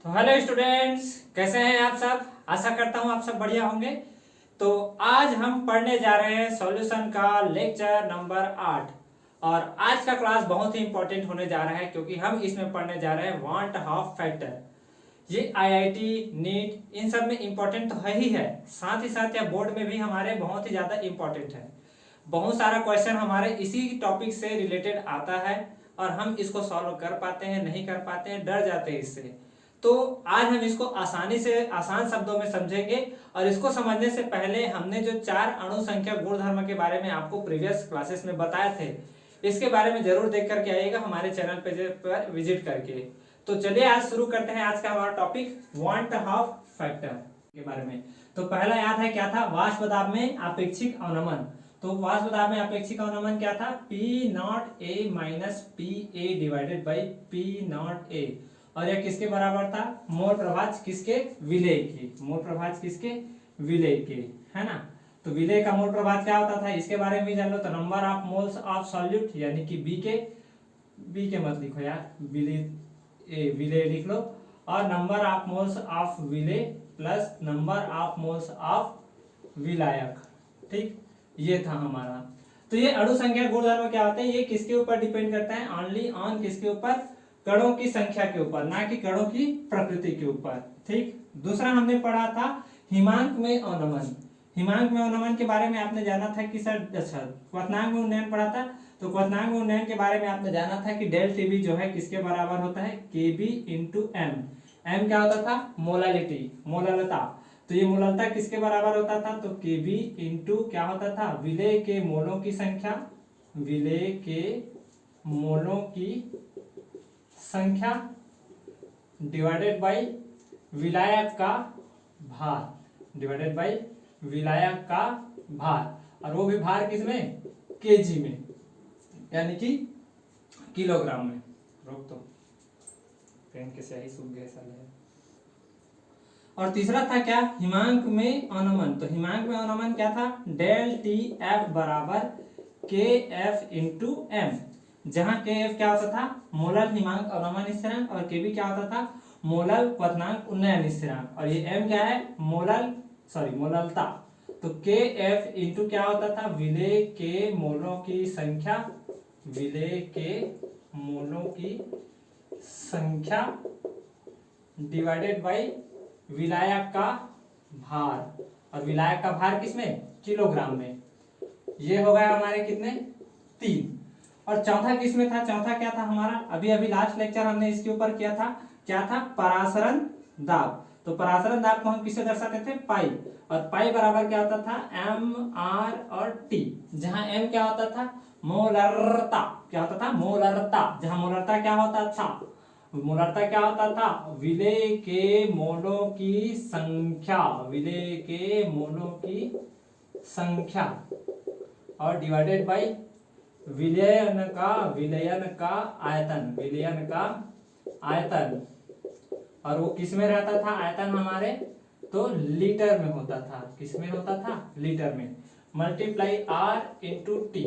तो hello students, कैसे हैं आप सब। आशा करता हूं आप सब बढ़िया होंगे। तो आज हम पढ़ने जा रहे हैं सॉल्यूशन का लेक्चर नंबर 8। और आज का क्लास बहुत ही इंपॉर्टेंट होने जा रहा है क्योंकि हम इसमें पढ़ने जा रहे हैं वांट हाफ फैक्टर। ये आईआईटी, नीट इन सब में इंपॉर्टेंट तो है ही है, साथ ही साथ यह बोर्ड में भी हमारे बहुत ही ज़्यादा इंपॉर्टेंट है। बहुत सारा क्वेश्चन हमारे इसी टॉपिक से रिलेटेड आता है और हम इसको सॉल्व कर पाते हैं, नहीं कर पाते हैं, डर जाते हैं इससे। तो आज हम इसको आसानी से आसान शब्दों में समझेंगे। और इसको समझने से पहले हमने जो 4 अणु संख्या गुणधर्म के बारे में आपको प्रीवियस क्लासेस में बताए थे, इसके बारे में जरूर देख करके आइएगा हमारे चैनल पर विजिट करके। तो चलिए आज शुरू करते हैं आज का हमारा टॉपिक वांट हाफ फैक्टर के बारे में। तो पहला याद है क्या था, वाष्प दाब में आपेक्षिक अवनमन। तो वाष्प दाब में आपेक्षिक अवनमन क्या था, P not a minus P A divided by P not a. और यह किसके बराबर था, मोल प्रभाज किसके, विलेय के। मोल प्रभाज किसके, विलेय के, है ना। तो विलेय का मोल प्रभाज क्या होता था, इसके बारे में भी जान लो। तो number of moles of solute यानी कि बी के मत लिखो यार, विलेय लिख लो। और नंबर ऑफ मोल्स ऑफ विलेय plus number of moles of विलायक। ठीक, ये था हमारा। तो ये अणु संख्या गुणधर्म क्या होते हैं, ये किसके ऊपर डिपेंड करता है, ओनली ऑन किसके ऊपर, कणों की संख्या के ऊपर, ना कि कणों की प्रकृति के ऊपर। ठीक। दूसरा हमने पढ़ा था हिमांक में अवनमन। हिमांक में अवनमन के बारे में आपने जाना था कि सर, अच्छा, क्वथनांक में उन्नयन पढ़ा था। तो क्वथनांक में उन्नयन के बारे में आपने जाना था कि डेल टीबी जो है किसके बराबर होता है, केबी इंटू एम। एम क्या होता था, मोलालिटी, मोललता। तो ये मोललता किसके बराबर होता था, तो केबी इंटू क्या होता था, विलेय के मोलों की संख्या, विलेय के मोलों की संख्या डिवाइडेड बाई विलायक का भार, डिवाइडेड बाई विलायक का भार। और वो भी भार किसमें, केजी में, यानी कि किलोग्राम में। रोक तो पेन के स्याही सूख गए साले। और तीसरा था क्या, हिमांक में अवनमन। तो हिमांक में अवनमन क्या था, डेल टी एफ बराबर के एफ इंटू एम, जहां के एफ क्या होता था, मोलल हिमांक अवनमन स्थिरांक, और के बी क्या होता था, मोलल क्वथनांक उन्नयन स्थिरांक, और ये एम क्या है, मोललता। तो के एफ इंटू क्या होता था, विलेय के मोलों की संख्या, विलेय के मोलों की संख्या डिवाइडेड बाई विलायक का भार। और विलायक का भार किसमें, किलोग्राम में। ये हो गया हमारे कितने, 3। और चौथा किसमें था, चौथा क्या था हमारा, अभी अभी लास्ट लेक्चर हमने इसके ऊपर किया था, क्या था, परासरण दाब। तो परासरण दाब को हम किससे दर्शाते थे, पाई। और पाई बराबर क्या होता था, एम आर और टी, जहां एम क्या होता था, मोलरता, क्या होता था, मोलरता। जहां मोलरता क्या होता था, मोलरता क्या होता था, विलेय के मोलों की संख्या, विलेय के मोलों की संख्या, और डिवाइडेड बाई विलयन का आयतन, विलयन का आयतन। और वो किस में रहता था आयतन हमारे, तो लीटर में होता था। किस में होता था, लीटर में, मल्टीप्लाई आर इंटू टी।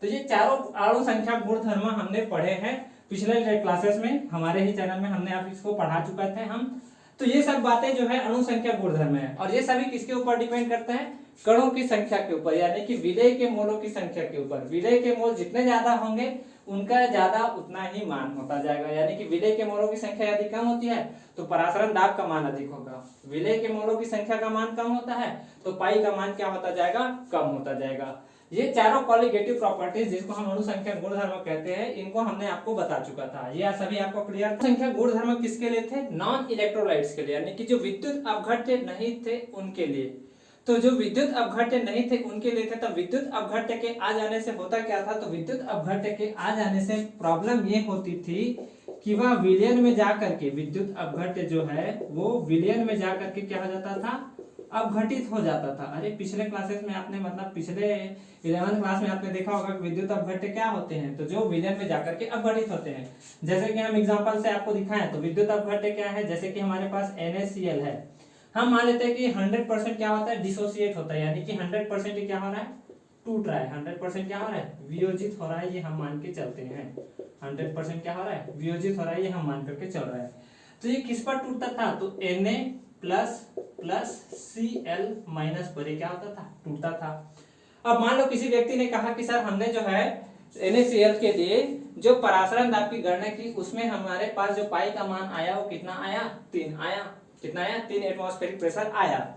तो ये चारों अणु संख्या गुणधर्म हमने पढ़े हैं पिछले क्लासेस में, हमारे ही चैनल में हमने आप इसको पढ़ा चुका थे हम। तो ये सब बातें जो है अणु संख्या गुणधर्म है, और ये सभी किसके ऊपर डिपेंड करते हैं, कणों की संख्या के ऊपर, यानी कि विलेय के मोलों की संख्या के ऊपर। विलेय के मोल जितने ज्यादा होंगे उनका ज्यादा उतना ही मान होता जाएगा, यानी कि विलेय के मोलों की संख्या यदि कम होती है तो परासरण दाब का मान अधिक होगा। विलेय के मोलों की संख्या का मान कम होता है तो पाई का मान क्या होता जाएगा, कम होता जाएगा। ये चारों कॉलिगेटिव प्रॉपर्टीज जिसको हम अणु संख्या गुणधर्म कहते हैं, इनको हमने आपको बता चुका था। ये सभी आपको क्लियर था। संख्या गुणधर्म किसके लिए थे, नॉन इलेक्ट्रोलाइट्स के लिए, यानी कि जो विद्युत अपघट्य नहीं थे उनके लिए। तो जो विद्युत अपघट्य नहीं थे उनके लिए थे। तो विद्युत अपघट्य के आ जाने से होता क्या था, तो विद्युत अपघट्य के आ जाने से प्रॉब्लम ये होती थी कि वह विलयन में जाकर के, विद्युत अपघट्य जो है वो विलयन में जाकर के क्या हो जाता था, अपघटित हो जाता था। अरे पिछले क्लासेस में आपने, मतलब पिछले 11th क्लास में आपने देखा होगा कि विद्युत अपघट्य क्या होते हैं, तो जो विलयन में जाकर के अपघटित होते हैं। जैसे कि हम एग्जांपल से आपको दिखाएं तो विद्युत अपघट्य क्या है, जैसे कि हमारे पास NaCl है, हम मान लेते हैं कि 100% क्या होता है, डिसोसिएट होता है, यानी कि 100% क्या हो रहा है, टूट रहा है। 100% क्या हो रहा है, वियोजित हो रहा है, ये हम मान के चलते हैं। 100% क्या हो रहा है, वियोजित हो रहा है, ये हम मान करके चल रहा है। तो ये किस पर टूटता था, तो Na प्लस Cl माइनस पर ये क्या होता था, टूटता था। अब मान लो किसी व्यक्ति ने कहा कि सर हमने जो है NaCl के लिए जो परासरण दाब की गणना की उसमें हमारे पास जो पाई का मान आया वो कितना आया, 3 आया। कितना आया, 3 एटमॉस्फेरिक प्रेशर आया।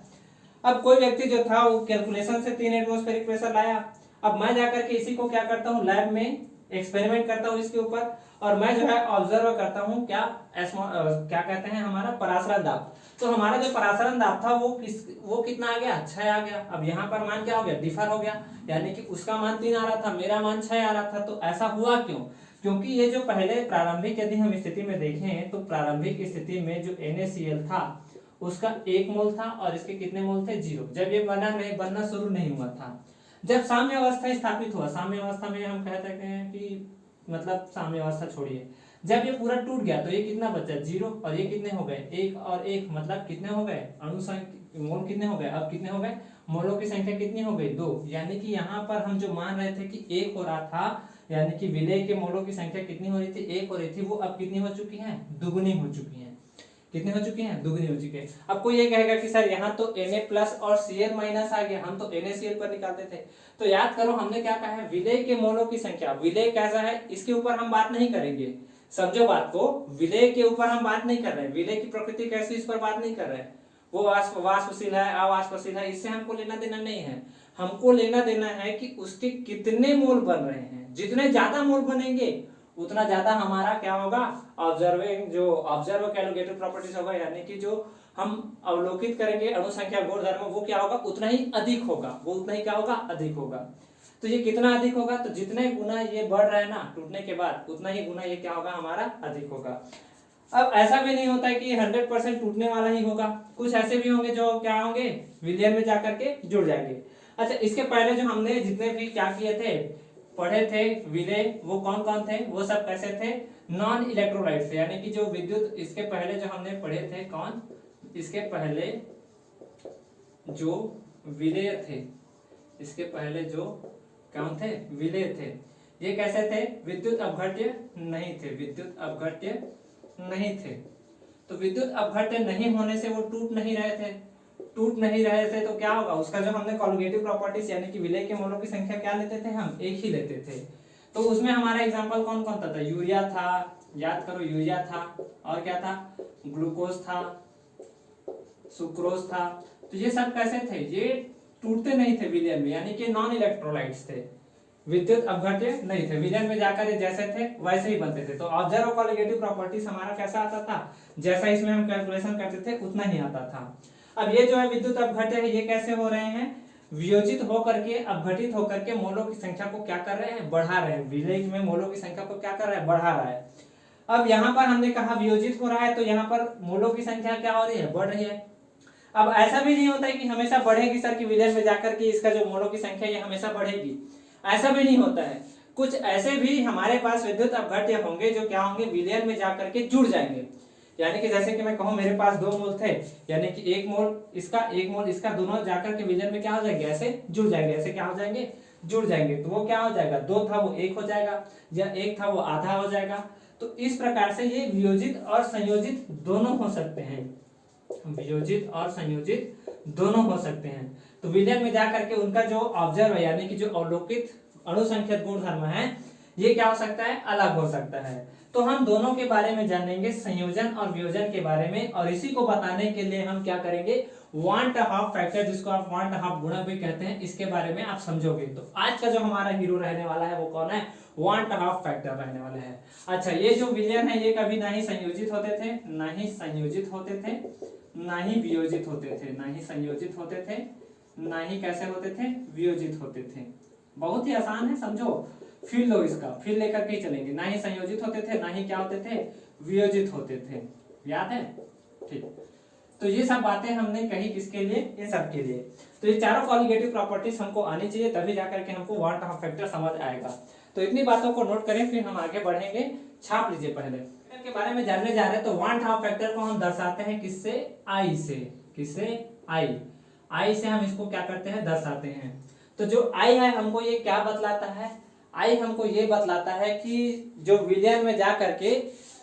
अब कोई व्यक्ति जो था वो कैलकुलेशन से 3 एटमॉस्फेरिक प्रेशर लाया। अब मैं जाकर के इसी को क्या करता हूँ, लैब में एक्सपेरिमेंट करता हूँ इसके ऊपर, और मैं जो है ऑब्जर्व करता हूँ क्या कहते हैं हमारा परासरण दाब। तो हमारा जो परासरण दाब था वो कितना आ गया, 6 आ गया। अब यहाँ पर मान क्या हो गया, डिफर हो गया, यानी कि उसका मान 3 आ रहा था, मेरा मान 6 आ रहा था। तो ऐसा हुआ क्यों, क्योंकि ये जो पहले प्रारंभिक यदि हम स्थिति में देखें तो प्रारंभिक स्थिति में जो NaCl था उसका 1 मोल था और इसके कितने मोल थे, 0। जब ये बनना शुरू नहीं हुआ था। जब साम्य अवस्था स्थापित हुआ, साम्य अवस्था में हम कहते हैं कि मतलब साम्य अवस्था छोड़िए, जब ये पूरा टूट गया तो ये कितना बचा, 0, और ये कितने हो गए, 1 और 1, मतलब कितने हो गए, अणु संख्या मोल कितने हो गए, अब कितने हो गए, मोलों की संख्या कितनी हो गई, 2। यानी कि यहाँ पर हम जो मान रहे थे कि 1 हो रहा था, यानी कि विलेय के मोलों की संख्या कितनी हो रही थी, 1 हो रही थी, वो अब कितनी हो चुकी है, दुगुनी हो चुकी है। कितनी हो चुकी हैं, दुगनी हो चुकी है। अब कोई ये कहेगा कि सर यहाँ तो Na प्लस और Cl माइनस आ गया, हम तो NaCl पर निकालते थे। तो याद करो हमने क्या कहा है, विलेय के मोलों की संख्या, विलेय कैसा है इसके ऊपर हम बात नहीं करेंगे, समझो बात को, विलेय के ऊपर हम बात नहीं कर रहे हैं, विलेय की प्रकृति कैसी इस पर बात नहीं कर रहे हैं, वो वाष्पशील है अवाष्पशील है, इससे हमको लेना देना नहीं है। हमको लेना देना है कि उसके कितने मोल बन रहे हैं, जितने ज्यादा मोल बनेंगे उतना ज्यादा हमारा क्या होगा, ऑब्जर्व कैलकुलेटेड प्रॉपर्टीज होगा, यानी कि जो हम अवलोकित करेंगे अणु संख्या गुणधर्म वो क्या होगा, उतना ही अधिक होगा, वो उतना ही क्या होगा, अधिक होगा। तो ये कितना अधिक होगा, तो जितने गुना ये बढ़ रहा है ना टूटने के बाद, उतना ही गुना ये क्या होगा, हमारा अधिक होगा। अब ऐसा भी नहीं होता है कि 100% टूटने वाला ही होगा, कुछ ऐसे भी होंगे जो क्या होंगे, विलयन में जाकर के जुड़ जाएंगे। अच्छा, इसके पहले जो हमने जितने भी क्या किए थे, पढ़े थे विलेय, वो कौन कौन थे, वो सब कैसे थे, नॉन इलेक्ट्रोलाइट थे, यानी कि जो विद्युत, इसके पहले जो हमने पढ़े थे कौन, इसके पहले जो विलेय थे, इसके पहले जो कौन थे, विलेय थे, ये कैसे थे, विद्युत अपघट्य नहीं थे, विद्युत अपघट्य नहीं थे। तो विद्युत अपघट्य नहीं होने से वो टूट नहीं रहे थे, तो क्या होगा, उसका जो हमने कॉन्जुगेटिव प्रॉपर्टीज यानी कि विलेय के मोलों की संख्या क्या लेते थे, हम 1 ही लेते थे। तो उसमें हमारा एग्जांपल कौन कौन था, यूरिया था, याद करो यूरिया था, और क्या था, ग्लूकोज था, सुक्रोज था। तो ये सब कैसे थे, ये टूटते नहीं थे विलयन में, यानी कि नॉन इलेक्ट्रोलाइट्स थे, विद्युत अपघट्य नहीं थे, विलयन में जाकर ये जैसे थे वैसे ही बनते थे। तो ऑब्जर्व कॉन्जुगेटिव प्रॉपर्टीज हमारा कैसा आता था, जैसा इसमें हम कैलकुलेशन करते थे उतना ही आता था। अब ये जो है विद्युत अपघट्य है, ये कैसे हो रहे हैं, वियोजित होकर के, अपघटित होकर के मोलों की संख्या को क्या कर रहे हैं, बढ़ा रहे हैं, विलेय में मोलों की संख्या को क्या कर रहा है, बढ़ा रहा है। अब यहाँ पर हमने कहा वियोजित हो रहा है, तो यहाँ पर मोलों की संख्या क्या हो रही है, बढ़ रही है। अब ऐसा भी नहीं होता है कि हमेशा बढ़ेगी सर कि विलयन में जाकर के इसका जो मोलों की संख्या ये हमेशा बढ़ेगी, ऐसा भी नहीं होता है। कुछ ऐसे भी हमारे पास विद्युत अपघट्य होंगे जो क्या होंगे, विलयन में जाकर के जुड़ जाएंगे। यानी कि जैसे कि मैं कहूं मेरे पास 2 मोल थे, यानी कि 1 मोल इसका 1 मोल इसका, दोनों जाकर के विलयन में क्या हो जाएंगे, ऐसे जुड़ जाएंगे, ऐसे क्या हो जाएंगे, जुड़ जाएंगे। तो वो क्या हो जाएगा, 2 था वो 1 हो जाएगा, या 1 था वो आधा हो जाएगा। तो इस प्रकार से ये वियोजित और संयोजित दोनों हो सकते हैं, वियोजित और संयोजित दोनों हो सकते हैं। तो विलयन में जाकर के उनका जो ऑब्जर्व है यानी कि जो अवलोकित अणुसंख्यक गुणधर्म है ये क्या हो सकता है, अलग हो सकता है। तो हम दोनों के बारे में जानेंगे, संयोजन और वियोजन के बारे में, और इसी को बताने के लिए हम क्या करेंगे, वांट हाफ फैक्टर, जिसको आप वांट हाफ गुणक भी कहते हैं, इसके बारे में आप समझोगे। तो आज का जो हमारा हीरो रहने वाला है वो कौन है, वांट हाफ फैक्टर रहने वाला है। अच्छा, ये जो विलयन है ये कभी ना ही संयोजित होते थे, ना ही संयोजित होते थे, ना ही वियोजित होते थे, ना ही संयोजित होते थे, ना ही कैसे होते थे, वियोजित होते थे। बहुत ही आसान है, समझो, फील लो इसका, फील लेकर के ही चलेंगे। ना ही संयोजित होते थे, ना ही क्या होते थे, वियोजित होते थे, याद है, ठीक। तो ये सब बातें हमने कही किसके लिए, इन सब के लिए। तो ये चारों कॉन्जुगेटिव प्रॉपर्टीज हमको आनी चाहिए, तभी जाकर के हमको वांट हाफ फैक्टर समझ आएगा। तो इतनी बातों को नोट करें, फिर हम आगे बढ़ेंगे। छाप लीजिए पहले के बारे में जानने जा रहे हैं। तो वांट हाफ फैक्टर को हम दर्शाते हैं किससे, आई से, किससे, आई से हम इसको क्या करते हैं, दर्शाते हैं। तो जो आई है हमको ये क्या बतलाता है, आई हमको ये बतलाता है कि जो विलयन में जा करके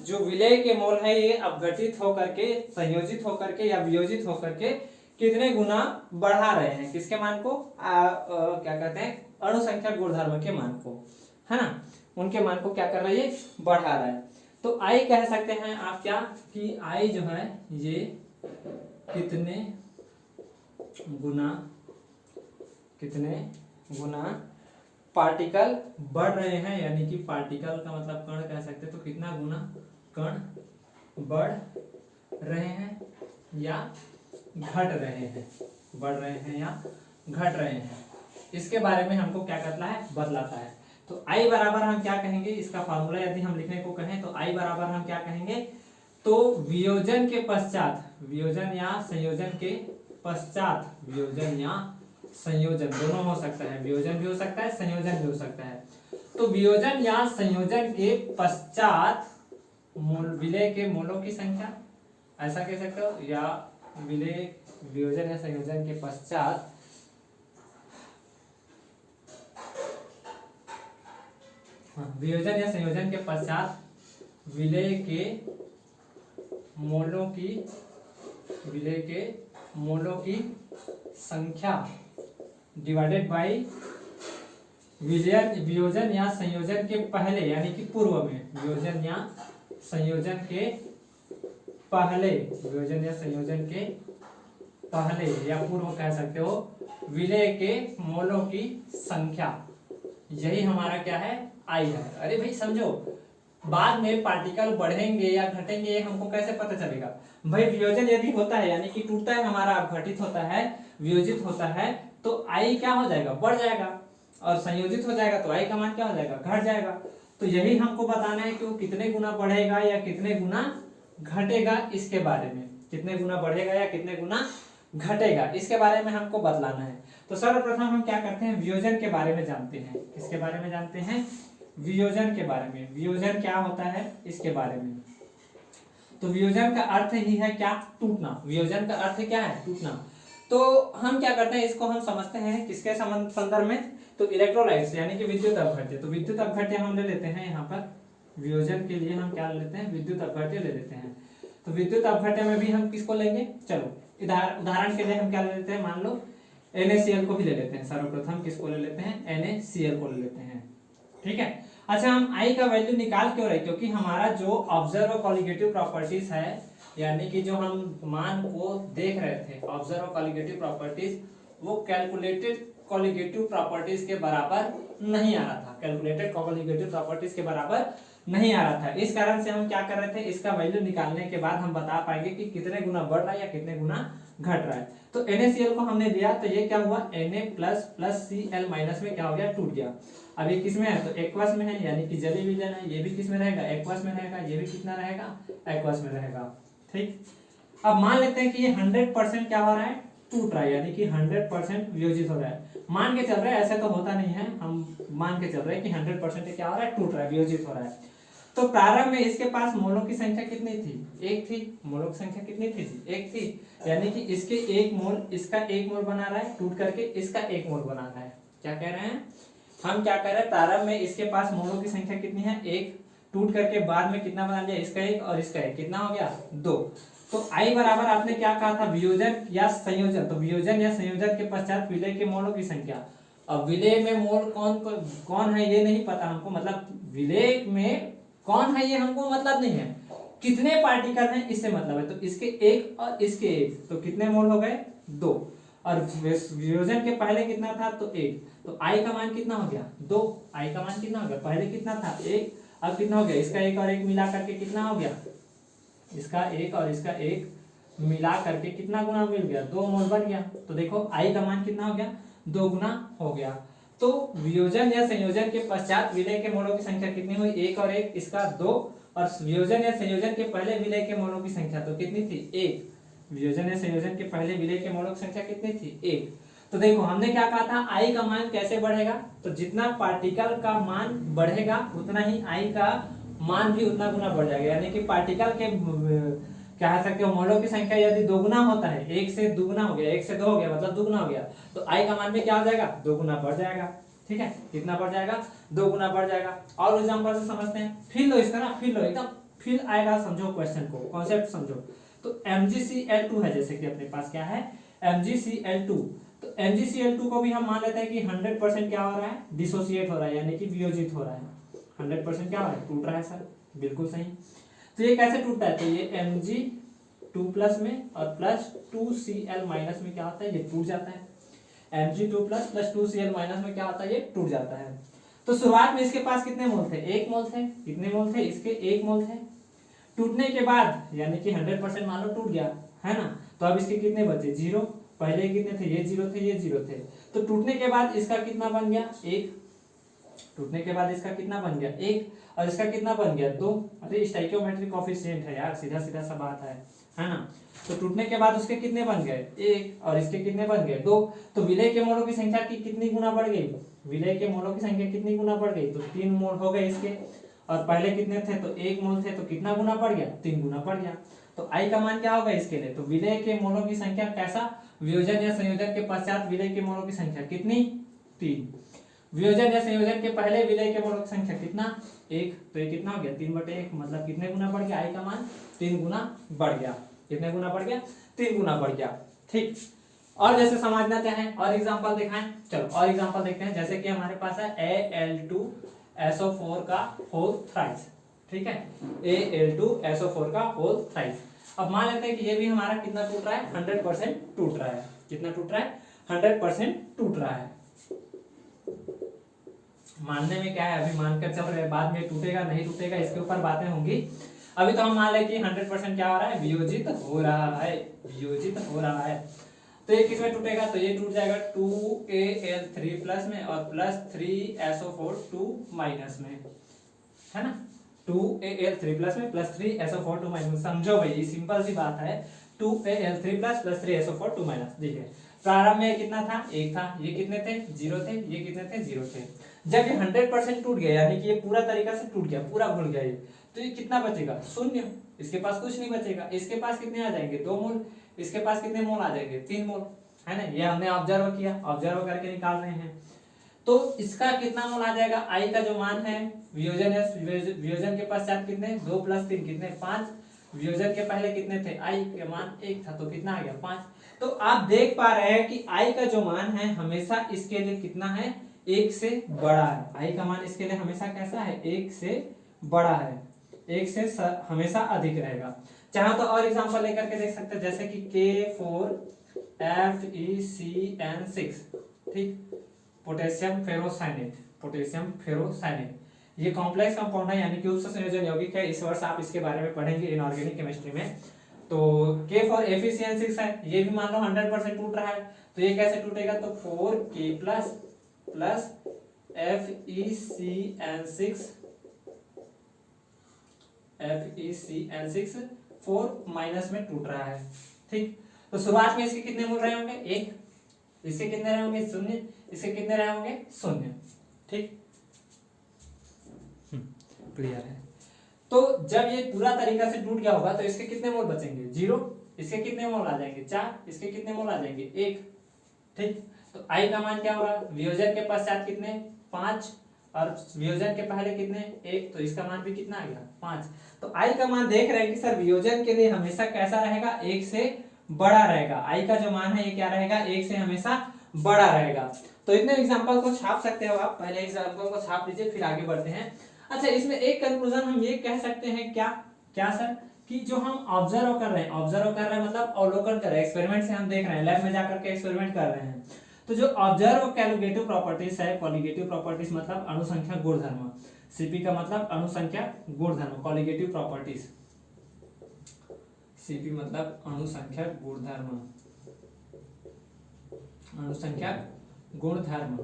जो विलय के मोल है ये अपघटित होकर के, संयोजित होकर के या वियोजित होकर के कितने गुना बढ़ा रहे हैं, किसके मान को, क्या कहते हैं, अणु संख्या गुणधर्म के मान को, है ना, उनके मान को क्या कर रही है, बढ़ा रहा है। तो आई कह सकते हैं आप क्या कि आई जो है ये कितने गुना पार्टिकल बढ़ रहे हैं, यानी कि पार्टिकल का मतलब कण कह सकते हैं, तो कितना गुना कण बढ़ रहे हैं या घट रहे हैं, बढ़ रहे हैं या घट रहे हैं, इसके बारे में हमको क्या करना है, बतलाता है। तो आई बराबर हम क्या कहेंगे, इसका फॉर्मूला यदि हम लिखने को कहें तो आई बराबर हम क्या कहेंगे, तो वियोजन के पश्चात, वियोजन या संयोजन के पश्चात, वियोजन या संयोजन दोनों हो सकता है, वियोजन भी हो सकता है, संयोजन भी हो सकता है। तो वियोजन या संयोजन के पश्चात विलय के मोलों की संख्या, ऐसा कह सकते हो, या विलय, वियोजन या संयोजन के पश्चात वियोजन या संयोजन के पश्चात विलय के मोलों की संख्या डिवाइडेड बाय वियोजन या संयोजन के पहले, यानी कि पूर्व में, वियोजन या संयोजन के पहले, वियोजन या संयोजन के पहले या पूर्व कह सकते हो, विलय के मोलों की संख्या, यही हमारा क्या है, आई है। अरे भाई समझो, बाद में पार्टिकल बढ़ेंगे या घटेंगे ये हमको कैसे पता चलेगा, भाई वियोजन यदि होता है यानी कि टूटता है हमारा, अपघटित होता है, वियोजित होता है, तो आई क्या हो जाएगा, बढ़ जाएगा, और संयोजित हो जाएगा तो आई का मान क्या हो जाएगा, घट जाएगा। तो यही हमको बताना है कि वो कितने गुना बढ़ेगा या कितने गुना घटेगा, इसके बारे में, कितने गुना बढ़ेगा या कितने गुना घटेगा, इसके बारे में हमको बतलाना है। तो सर्वप्रथम हम क्या करते हैं, वियोजन के बारे में जानते हैं। किसके बारे में जानते हैं, वियोजन के बारे में। वियोजन क्या होता है इसके बारे में, तो वियोजन का अर्थ ही है क्या, टूटना। वियोजन का अर्थ क्या है, टूटना। तो हम क्या करते हैं, इसको हम समझते हैं किसके संदर्भ में, तो इलेक्ट्रोलाइट्स यानी कि विद्युत अपघट्य। तो विद्युत अपघट्य हम ले लेते हैं यहाँ पर, वियोजन के लिए हम क्या ले लेते हैं, विद्युत अपघट्य ले लेते हैं। तो विद्युत अपघट्य में भी हम किसको लेंगे, चलो उदाहरण के लिए हम क्या ले लेते हैं, मान लो NaCl को भी ले लेते हैं। सर्वप्रथम किसको ले लेते हैं, NaCl को ले लेते हैं, ठीक है। अच्छा, हम I का वैल्यू निकाल क्यों रहे, क्योंकि हमारा जो ऑब्जर्व कॉलिगेटिव प्रॉपर्टीज है, यानी कि जो हम मान को देख रहे थे, ऑब्जर्व कॉलिगेटिव प्रॉपर्टीज, वो कैलकुलेटेड कॉलिगेटिव प्रॉपर्टीज के बराबर नहीं आ रहा था, कैलकुलेटेड कॉलिगेटिव प्रॉपर्टीज के बराबर नहीं आ रहा था। इस कारण से हम क्या कर रहे थे, इसका वैल्यू निकालने के बाद हम बता पाएंगे कि कितने गुना बढ़ रहा है या कितने गुना घट रहा है। तो NaCl को हमने लिया, तो ये क्या हुआ, Na प्लस Cl माइनस में क्या हो गया, टूट गया। अब ये किसमें है, तो एक्वस में है, यानी कि जलीय विलयन है। ये भी किसमें रहेगा, एक्वस में रहेगा। ये भी कितना रहेगा, एक्वस में रहेगा, ठीक। अब मान लेते हैं कि ये 100% क्या हो रहा है, टूट रहा है, यानी कि 100% वियोजित हो रहा है। मान के चल रहे हैं, ऐसे तो होता नहीं है, हम मान के चल रहे हैं कि 100% क्या हो रहा है, टूट रहा है, वियोजित हो रहा है। तो प्रारंभ में इसके पास मोलों की संख्या कितनी थी, एक थी। मोलों की संख्या कितनी थी, एक थी, यानी कि इसके एक मोल, इसका एक मोल बना रहा है, टूट करके इसका एक मोल बना रहा है। क्या कह रहे हैं हम, क्या कह रहे हैं, प्रारंभ में इसके पास मोलों की संख्या कितनी है, एक, टूट करके बाद में कितना बना लिया, इसका एक और इसका एक, कितना हो गया, 2। तो आई बराबर आपने क्या कहा था, वियोजन या संयोजन। तो वियोजन या संयोजन के पश्चात विलय के मोलों की संख्या। अब विलय में मोल कौन है ये नहीं पता हमको, मतलब विलय में कौन है ये हमको मतलब नहीं है, कितने पार्टिकल हैं इससे मतलब है। तो इसके एक और इसके एक, तो कितने मोल हो गए, 2। और वियोजन के पहले कितना था, तो 1। तो आई का मान कितना हो गया, 2। आई का मान कितना हो गया, पहले कितना था, 1, अब कितना हो गया, इसका एक और एक मिला करके कितना हो गया, इसका एक और इसका एक मिला करके कितना गुना मिल गया, 2 मोल बन गया। तो देखो आई का मान कितना हो गया, 2 गुना हो गया। तो वियोजन या संयोजन के पश्चात विलय के मोलों की संख्या कितनी हुई, एक और एक, इसका 2। और वियोजन या संयोजन के पहले विलय के मोलों की संख्या तो कितनी थी, 1। वियोजन या संयोजन के पहले विलय के मोलों की संख्या कितनी थी, 1। तो देखो हमने क्या कहा था, आई का मान कैसे बढ़ेगा, तो जितना पार्टिकल का मान बढ़ेगा उतना ही आई का मान भी उतना गुना बढ़ जाएगा। यानी कि पार्टिकल के कह सकते हो मोलों की संख्या यदि 2 गुना होता है, 1 से 2 गुना हो गया, 1 से 2 हो गया, मतलब 2 गुना हो गया, तो आई का मान भी क्या हो जाएगा, 2 गुना बढ़ जाएगा। ठीक है, कितना बढ़ जाएगा, 2 गुना बढ़ जाएगा। और एग्जांपल से समझते हैं, फिर लो इसका ना, फिर लो एकदम फिर आएगा समझो क्वेश्चन को, कॉन्सेप्ट समझो। तो MgCl2 है, जैसे कि अपने पास क्या है MgCl2। तो MgCl2 को भी हम मान लेते हैं कि 100% क्या हो रहा है, डिसोसिएट हो रहा है, यानी कि वियोजित हो रहा है। 100% क्या हो रहा है, टूट रहा है सर, बिल्कुल सही। तो ये कैसे टूटता है, तो ये Mg2 प्लस में और प्लस 2Cl माइनस में क्या होता है, ये टूट जाता है। Mg2 प्लस 2Cl माइनस में क्या होता है, ये टूट जाता है। तो शुरुआत में इसके पास कितने मोल थे, 1 मोल थे। कितने मोल थे इसके, 1 मोल थे। टूटने के बाद यानी कि 100% मान लो टूट गया है ना, तो अब इसके कितने बचे, 0। पहले कितने थे, ये 0 थे, ये 0 थे। तो टूटने के बाद इसका कितना बन गया, 1। टूटने के बाद इसका कितना बन गया, 1। और इसका कितना बन गया, 2। अरे स्टोइकियोमेट्रिक कोएफिशिएंट है यार, सीधा सीधा सा बात है ना। तो टूटने के बाद उसके कितने बन गए, 1। और इसके कितने बन गए, 2। तो विलय के मोलों की संख्या की कितनी गुना बढ़ गई, विलय के मोलों की संख्या कितनी गुना बढ़ गई, तो 3 मोल हो गए इसके। और पहले कितने थे, तो 1 मोल थे, तो कितना गुना बढ़ गया, 3 गुना बढ़ गया। तो आई का मान क्या होगा इसके लिए, तो विलय के मोलों की संख्या कैसा, वियोजन या संयोजन के पश्चात विलय के मोलों की संख्या कितनी, 3। वियोजन या संयोजन के पहले विलय के मोलों की संख्या कितना, 1। तो ये कितना हो गया, 3/1। मतलब कितने गुना बढ़ गया, आई का मान 3 गुना बढ़ गया। कितने गुना बढ़ गया, 3 गुना बढ़ गया। ठीक। और जैसे समझना चाहें और एग्जांपल दिखाएं, चलो और एग्जांपल देखते हैं। जैसे कि हमारे पास है Al2SO4 का होल थ्राइस। ठीक है, Al2SO4 का होल थ्राइस। अब मान लेते हैं कि ये भी हमारा कितना टूट रहा है, 100% टूट रहा है। कितना टूट रहा है, 100% टूट रहा है। मानने में क्या है, अभी मानकर चल रहे हैं, बाद में टूटेगा नहीं टूटेगा इसके ऊपर बातें होंगी। अभी तो हम मान लें कि 100% क्या हो रहा है, वियोजित हो रहा है, वियोजित हो रहा है। तो ये किसमें टूटेगा, तो ये टूट जाएगा 2Al3 प्लस में और प्लस 3SO4 2 माइनस में, है ना। 2Al3 प्लस में प्लस 3SO4 2 माइनस। समझो भाई, सिंपल सी बात है। 2Al3 plus 3SO4 2 minus. देखिए प्रारंभ में कितना था, 1 था। ये कितने थे, 0 थे। ये कितने थे, 0 थे। जब ये 100% टूट गया, यानी कि ये पूरा तरीका से टूट गया, पूरा घुल गया ये, तो ये कितना बचेगा, 0। इसके पास कुछ नहीं बचेगा। इसके पास कितने आ जाएंगे, 2 मोल। इसके पास कितने मोल आ जाएंगे, 3 मोल, है ना। ये हमने ऑब्जर्व किया, ऑब्जर्व करके निकाल रहे हैं। तो इसका कितना मोल आ जाएगा, आई का जो मान है, वियोजन के पश्चात कितने, 2 + 3 कितने, 5। वियोजन के पहले कितने थे, आई के मान 1 था, तो कितना आ गया, 5। तो आप देख पा रहे हैं कि आई का जो मान है हमेशा इसके लिए कितना है, 1 से बड़ा है। आई का मान इसके लिए हमेशा कैसा है, 1 से बड़ा है, 1 से हमेशा अधिक रहेगा। चाहे तो और एग्जांपल लेकर के देख सकते हैं, जैसे कि K4FeCN6, ठीक, पोटेशियम फेरोसाइनेट, पोटेशियम फेरोसाइनेट। ये कॉम्प्लेक्स कंपाउंड है, यानी कि उप संयोजन यौगिक है। इस वर्ष आप इसके बारे में पढ़ेंगे इनऑर्गेनिक केमिस्ट्री में। तो K4FeCN6 है, ये भी मान लो 100% टूट रहा है। तो ये कैसे टूटेगा, तो 4K प्लस FeCN6 4 माइनस में टूट रहा है। ठीक, तो शुरुआत में इसके कितने मोल रहे होंगे, 1। इसके कितने रहे होंगे, 0। इसके कितने रहे होंगे, 0। ठीक, क्लियर है। तो जब ये पूरा तरीका से टूट गया होगा तो इसके कितने मोल बचेंगे, 0। इसके कितने मोल आ जाएंगे, 4। इसके कितने मोल आ जाएंगे, 1। ठीक, तो आई का मान क्या होगा, वियोजन के पश्चात कितने, 5, और वियोजन के पहले कितने, 1। तो इसका मान भी कितना आ गया, 5। तो आई का मान देख रहे हैं कि सर वियोजन के लिए हमेशा कैसा रहेगा, 1 से बड़ा रहेगा। आई का जो मान है ये क्या रहेगा, 1 से हमेशा बड़ा रहेगा। तो इतने एग्जांपल को छाप सकते हो आप, पहले एग्जांपल को छाप लीजिए, फिर आगे बढ़ते हैं। अच्छा, इसमें एक कंक्लूजन हम ये कह सकते हैं, क्या क्या सर, कि जो हम ऑब्जर्व कर रहे हैं मतलब अवलोकन कर रहे हैं, एक्सपेरिमेंट से हम देख रहे हैं, लैब में जाकर के एक्सपेरिमेंट कर रहे हैं। तो जो ऑब्जर्व कॉलिगेटिव प्रॉपर्टीज है, कॉलिगेटिव प्रॉपर्टीज मतलब अणुसंख्या गुणधर्म, सीपी का मतलब अणुसंख्या गुणधर्म, कॉलिगेटिव प्रॉपर्टीज, सीपी मतलब अणुसंख्या गुणधर्म, अणुसंख्या गुणधर्म,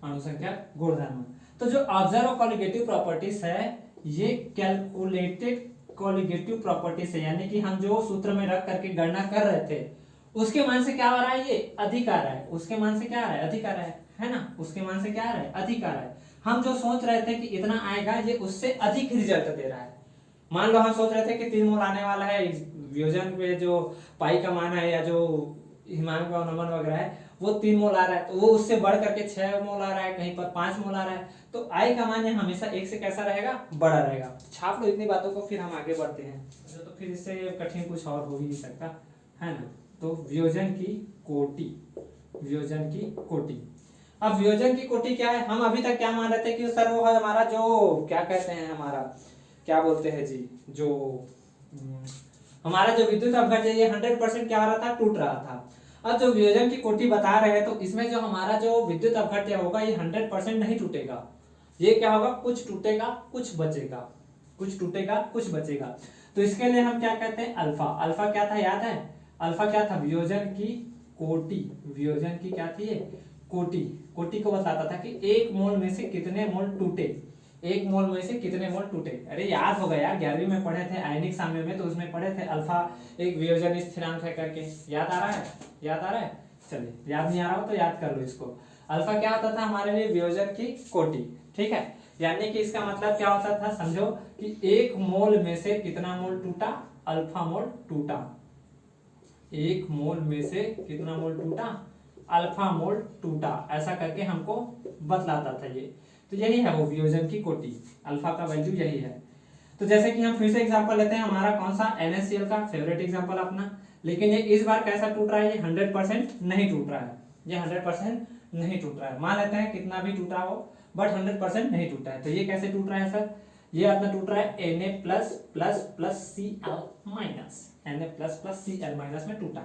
अणुसंख्या गुणधर्म। तो जो ऑब्जर्व कॉलिगेटिव प्रॉपर्टीज है ये कैलकुलेटेड कॉलिगेटिव प्रॉपर्टीज है, यानी कि हम जो सूत्र में रख करके गणना कर रहे थे उसके मान से क्या आ रहा है, ये अधिक आ रहा है। उसके मान से क्या आ रहा है, अधिक आ रहा है ना। उसके मान से क्या आ रहा है, अधिक आ रहा है। हम जो सोच रहे थे कि इतना आएगा, ये उससे अधिक रिजल्ट दे रहा है। मान लो हम सोच रहे थे कि 3 मोल आने वाला है, वियोजन पे जो पाई का मान है या जो हिमांक का नमन वगैरह है वो 3 मोल आ रहा है, तो वो उससे बढ़ करके 6 मोल आ रहा है, कहीं पर 5 मोल आ रहा है। तो आई का मान यहाँ हमेशा 1 से कैसा रहेगा, बड़ा रहेगा। छाप लो इतनी बातों को, फिर हम आगे बढ़ते हैं। तो फिर इससे कठिन कुछ और हो ही नहीं सकता, है ना। तो वियोजन की कोटि, वियोजन की कोटि। अब वियोजन की कोटि क्या है, हम अभी तक क्या मान रहे थे कि सर वो है हमारा जो क्या कहते हैं, हमारा क्या बोलते हैं जी, जो हमारा जो विद्युत अपघट्य ये 100% क्या हो रहा था, टूट रहा था। अब जो वियोजन की कोटि बता रहे हैं तो इसमें जो हमारा जो विद्युत अपघट्य होगा ये 100% नहीं टूटेगा। ये क्या होगा, कुछ टूटेगा कुछ बचेगा, कुछ टूटेगा कुछ बचेगा। तो इसके लिए हम क्या कहते हैं, अल्फा। अल्फा क्या था, याद है, अल्फा क्या था, वियोजन की कोटि। वियोजन की क्या थी ये, कोटि। कोटि को बताता था कि 1 मोल में से कितने मोल टूटे, 1 मोल में से कितने मोल टूटे। अरे याद होगा यार, 11वीं में पढ़े थे आयनिक साम्य में, तो उसमें पढ़े थे अल्फा एक वियोजन स्थिरांक है करके। याद आ रहा है, याद आ रहा है। चलिए, याद नहीं आ रहा हो तो याद कर लो इसको। अल्फा क्या होता था हमारे लिए, वियोजन की कोटि। ठीक है, यानी कि इसका मतलब क्या होता था, समझो कि 1 मोल में से कितना मोल टूटा, अल्फा मोल टूटा। 1 मोल में से कितना मोल टूटा, अल्फा मोल टूटा, ऐसा करके हमको बतलाता था ये। तो यही है वो वियोजन की कोटि, अल्फा का वैल्यू यही है। तो जैसे कि हम फिर से एग्जांपल लेते हैं, हमारा कौन सा, NaCl का फेवरेट एग्जांपल अपना। लेकिन ये इस बार कैसा टूट रहा है, ये 100% नहीं टूट रहा है, ये 100% नहीं टूट रहा है। मान लेते हैं कितना भी टूटा हो, बट 100% नहीं टूटा है। तो ये कैसे टूट रहा है सर, ये अपना टूट रहा है Na plus plus plus Cl minus, Na plus plus Cl minus में टूटा।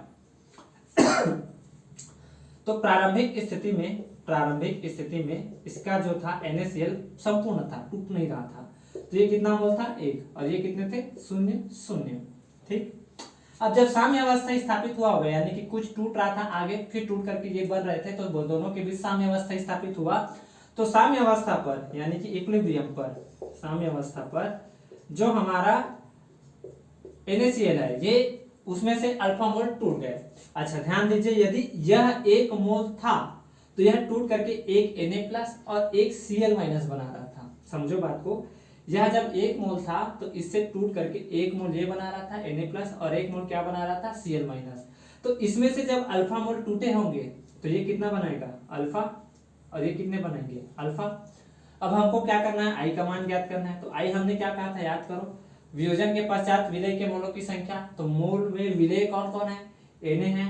तो प्रारंभिक स्थिति में इसका जो था NaCl संपूर्ण था, टूट नहीं रहा था। तो ये कितना मोल था, 1, और ये कितने थे, 0 0। ठीक, अब जब साम्य अवस्था स्थापित हुआ होगा, यानी कि कुछ टूट रहा था आगे, फिर टूट करके ये बन रहे थे, तो दोनों के बीच साम्य अवस्था स्थापित हुआ। तो साम्य अवस्था पर, यानी कि इक्विलिब्रियम पर, साम्य अवस्था पर जो हमारा NaCl है, ये उसमें से अल्फा मोल टूट गए। अच्छा ध्यान दीजिए, यदि यह 1 मोल था तो यह टूट करके एक Na प्लस और एक Cl माइनस बना रहा था। समझो बात को, यह जब 1 मोल था तो इससे टूट करके 1 मोल ये बना रहा था Na प्लस, और 1 मोल क्या बना रहा था, Cl माइनस। तो इसमें से जब अल्फा मोल टूटे होंगे तो ये कितना बनाएगा, अल्फा, और ये कितने बनेंगे, अल्फा। अब हमको क्या करना है, आई का मान ज्ञात करना है। तो आई हमने क्या कहा था, याद करो, वियोजन के पश्चात विलय के मोलों की संख्या। तो मोल में विलय कौन कौन है, Na है,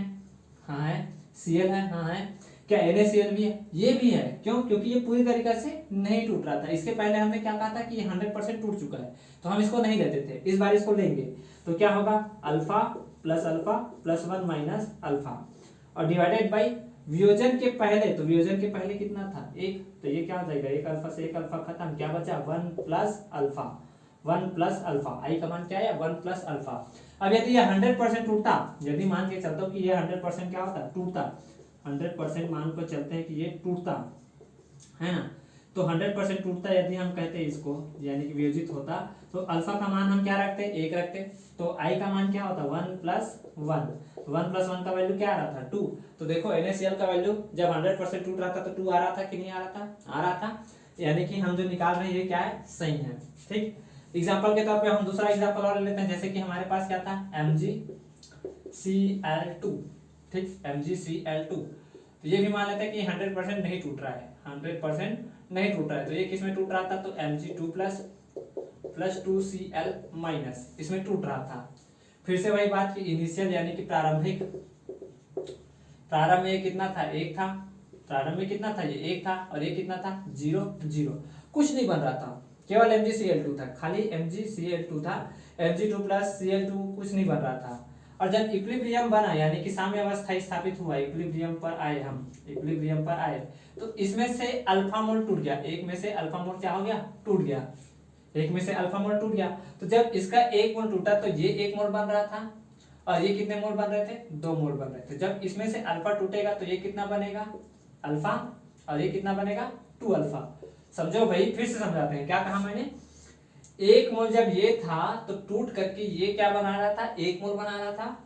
हाँ है, Cl है, हाँ है, क्या NaCl भी है, ये भी है। क्यों, क्योंकि ये पूरी तरीके से नहीं टूट रहा था। इसके पहले हमने क्या कहा था कि ये 100% टूट चुका है, तो हम इसको नहीं लेते थे, इस बार इसको लेंगे। तो क्या होगा, अल्फा प्लस 1 माइनस अल्फा, और डिवाइडेड बाई वियोजन के पहले। तो वियोजन के पहले कितना था, 1, तो ये क्या हो जाएगा, 1 अल्फा से 1 अल्फा खत्म, क्या बचा, 1 प्लस अल्फा, 1 प्लस अल्फा। आई का मान क्या है, 1 प्लस अल्फा। अब यदि ये 100% टूटता, यदि मान के चलता हूं कि ये 100% क्या होता, टूटता, 100% मान को चलते हैं कि ये टूटता है ना, तो 100% टूटता यदि हम कहते हैं इसको, यानी कि वियोजित होता, तो अल्फा का मान हम क्या रखते हैं, 1 रखते। तो आई का मान क्या होता, 1 प्लस 1, 1 प्लस 1 का वैल्यू क्या आ रहा था, 2। तो देखो NaCl का वैल्यू जब 100% टूट रहा था तो 2 आ रहा था कि नहीं आ रहा था, आ रहा था। यानी कि हम जो निकाल रहे हैं ये क्या है, सही है। ठीक, एग्जाम्पल के तौर पे हम दूसरा एग्जाम्पल और लेते हैं। जैसे कि हमारे पास क्या था, MgCl2। ठीक, MgCl2, तो ये भी मान लेते हैं कि 100% नहीं टूट रहा है, 100% नहीं टूट रहा है। तो ये किसमें टूट रहा था, तो Mg2 प्लस 2Cl माइनस, इसमें टूट रहा था। फिर से वही बात कि इनिशियल यानी कि प्रारंभ में ये कितना था, 1 था, प्रारंभ में कितना था, ये 1 था, और ये कितना था, 0 0, कुछ नहीं बन रहा था, केवल MgCl2 था, खाली MgCl2 था, Mg2 प्लस Cl2 कुछ नहीं बन रहा था। और जब इक्विलिब्रियम बना, यानी कि साम्य अवस्था स्थापित हुआ, इक्विलिब्रियम पर आए हम, इक्विलिब्रियम पर आए, तो इसमें से अल्फा मोल टूट गया, एक में से अल्फा मोल क्या हो गया, टूट गया, एक में से अल्फा मोल टूट गया। तो जब इसका 1 मोल टूटा तो ये 1 मोल बन रहा था, और ये कितने मोल बन रहे थे, 2 मोल बन रहे थे। जब इसमें से अल्फा टूटेगा तो ये कितना बनेगा, अल्फा, और ये कितना बनेगा, 2 अल्फा। समझो भाई, फिर से समझाते हैं, क्या कहा मैंने, 1 मोल जब ये था तो टूट करके ये क्या बना रहा था, 1 मोल बना रहा था,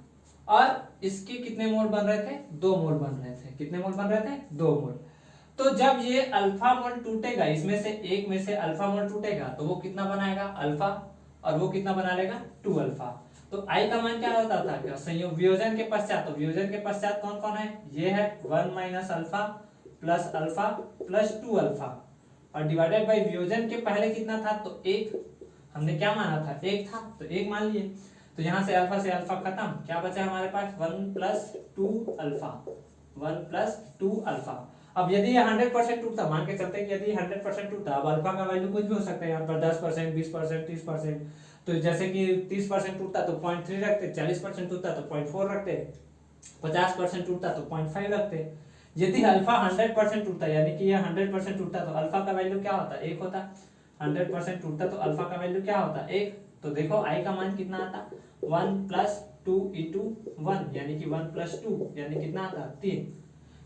और इसके कितने मोल बन रहे थे, 2 मोल बन रहे थे। कितने मोल बन रहे थे, 2 मोल। तो जब ये अल्फा मोल टूटेगा, इसमें से एक में से अल्फा मोल टूटेगा, तो वो कितना बनाएगा, अल्फा, और वो कितना बना लेगा, 2 अल्फा। तो आई का मान क्या होता था, क्या संयोग वियोजन के पश्चात। तो वियोजन के पश्चात कौन कौन है, ये है 1 माइनस अल्फा प्लस 2 अल्फा, और डिवाइडेड बाई वियोजन के पहले कितना था, तो 1, हमने क्या माना था, 1 था, तो 1 मान लिए। तो यहाँ से अल्फा खत्म, क्या बचा हमारे पास 1 + 2 अल्फा, 1 + 2 अल्फा। अब यदि ये 100% टूटता, मान के चलते हैं कि यदि 100% टूटता, अब अल्फा का वैल्यू कुछ भी हो सकता है यहाँ पर 10%, 20%, 30%। तो जैसे कि 30% टूटता तो 0.3 रखते, 40% टूटता तो 0.4 रखते, 50% टूटता तो 0.5 रखते। यदि अल्फा 100% टूटता, यानी कि ये 100% टूटता, तो अल्फा का वैल्यू क्या होता, 1 होता। 100% टूटता तो अल्फा का वैल्यू क्या होता, 1। तो देखो आई का मान कितना आता, 1 + 2 × 1, यानी कि 1 + 2 यानी कितना आता, 3।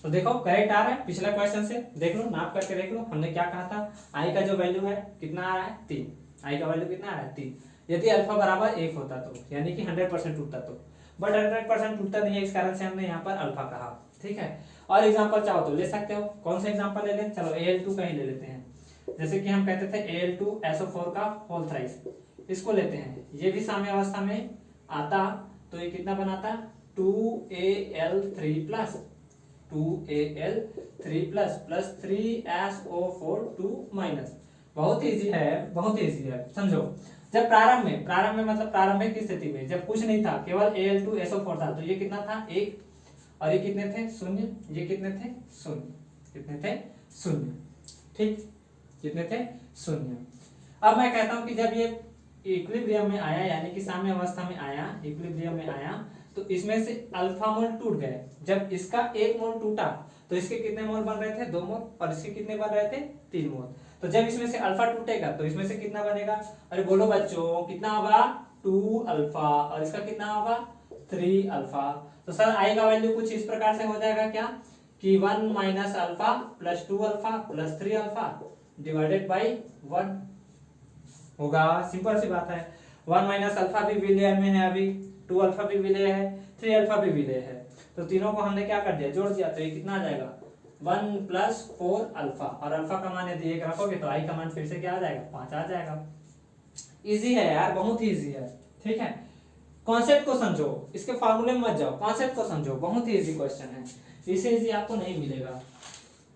तो देखो करेक्ट आ रहा है, पिछला क्वेश्चन से देख लो, नाप करके देख लो, हमने क्या कहा था, आई का जो वैल्यू है कितना आ रहा है, 3। आई का वैल्यू कितना आ रहा है, 3। यदि अल्फा बराबर 1 होता तो, यानी कि 100% टूटता तो, बट 100% टूटता नहीं है, इस कारण से हमने यहाँ पर अल्फा कहा। ठीक है, और एग्जांपल चाहो तो ले सकते हो, कौन सा एग्जांपल ले लें, चलो Al2 का ही ले लेते हैं। जैसे कि हम कहते थे Al2SO4 का होल थ्राइस, इसको लेते हैं, ये भी साम्य अवस्था में आता, तो ये कितना बनाता, 2Al3+, 2Al3+ प्लस 3SO4 2-। बहुत इजी है, बहुत इजी है, समझो। जब प्रारंभ में मतलब प्रारंभिक स्थिति में जब कुछ नहीं था, केवल Al2SO4 था, तो ये कितना था, 1, और ये कितने थे, 0, ये कितने थे, 0, कितने थे, 0। ठीक, कितने थे, 0। अब मैं कहता हूं कि जब ये इक्विलिब्रियम में आया, यानी कि साम्य अवस्था में आया, इक्विलिब्रियम में आया, तो इसमें से अल्फा मोल टूट गए। जब इसका 1 मोल टूटा तो इसके कितने मोल बन रहे थे, 2 मोल, और इसके कितने बन रहे थे, 3 मोल। तो जब इसमें से अल्फा टूटेगा तो इसमें से कितना बनेगा, अरे बोलो बच्चों, कितना होगा, 2 अल्फा, और इसका कितना होगा, 3 अल्फा। तो सर आई का वैल्यू कुछ इस प्रकार से हो जाएगा क्या, कि 1 - alpha + 2 alpha + 3 alpha divided by 1 होगा। सिंपल सी बात है, 1 - अल्फा भी विलेय में है, अभी 2 अल्फा भी विलेय है, 3 अल्फा भी विलेय है, तो तीनों को हमने क्या कर दिया, जोड़ दिया, तो ये कितना आ जाएगा, 1 + 4 अल्फा, और अल्फा का मान यदि 1 रखोगे तो आई का मान फिर से क्या आ जाएगा, 5 आ जाएगा। इजी है यार, बहुत ही इजी है। ठीक है, कॉन्सेप्ट को समझो, इसके फार्मूले में मत जाओ, कॉन्सेप्ट को समझो, बहुत ही इजी क्वेश्चन है, इससे इजी आपको नहीं मिलेगा।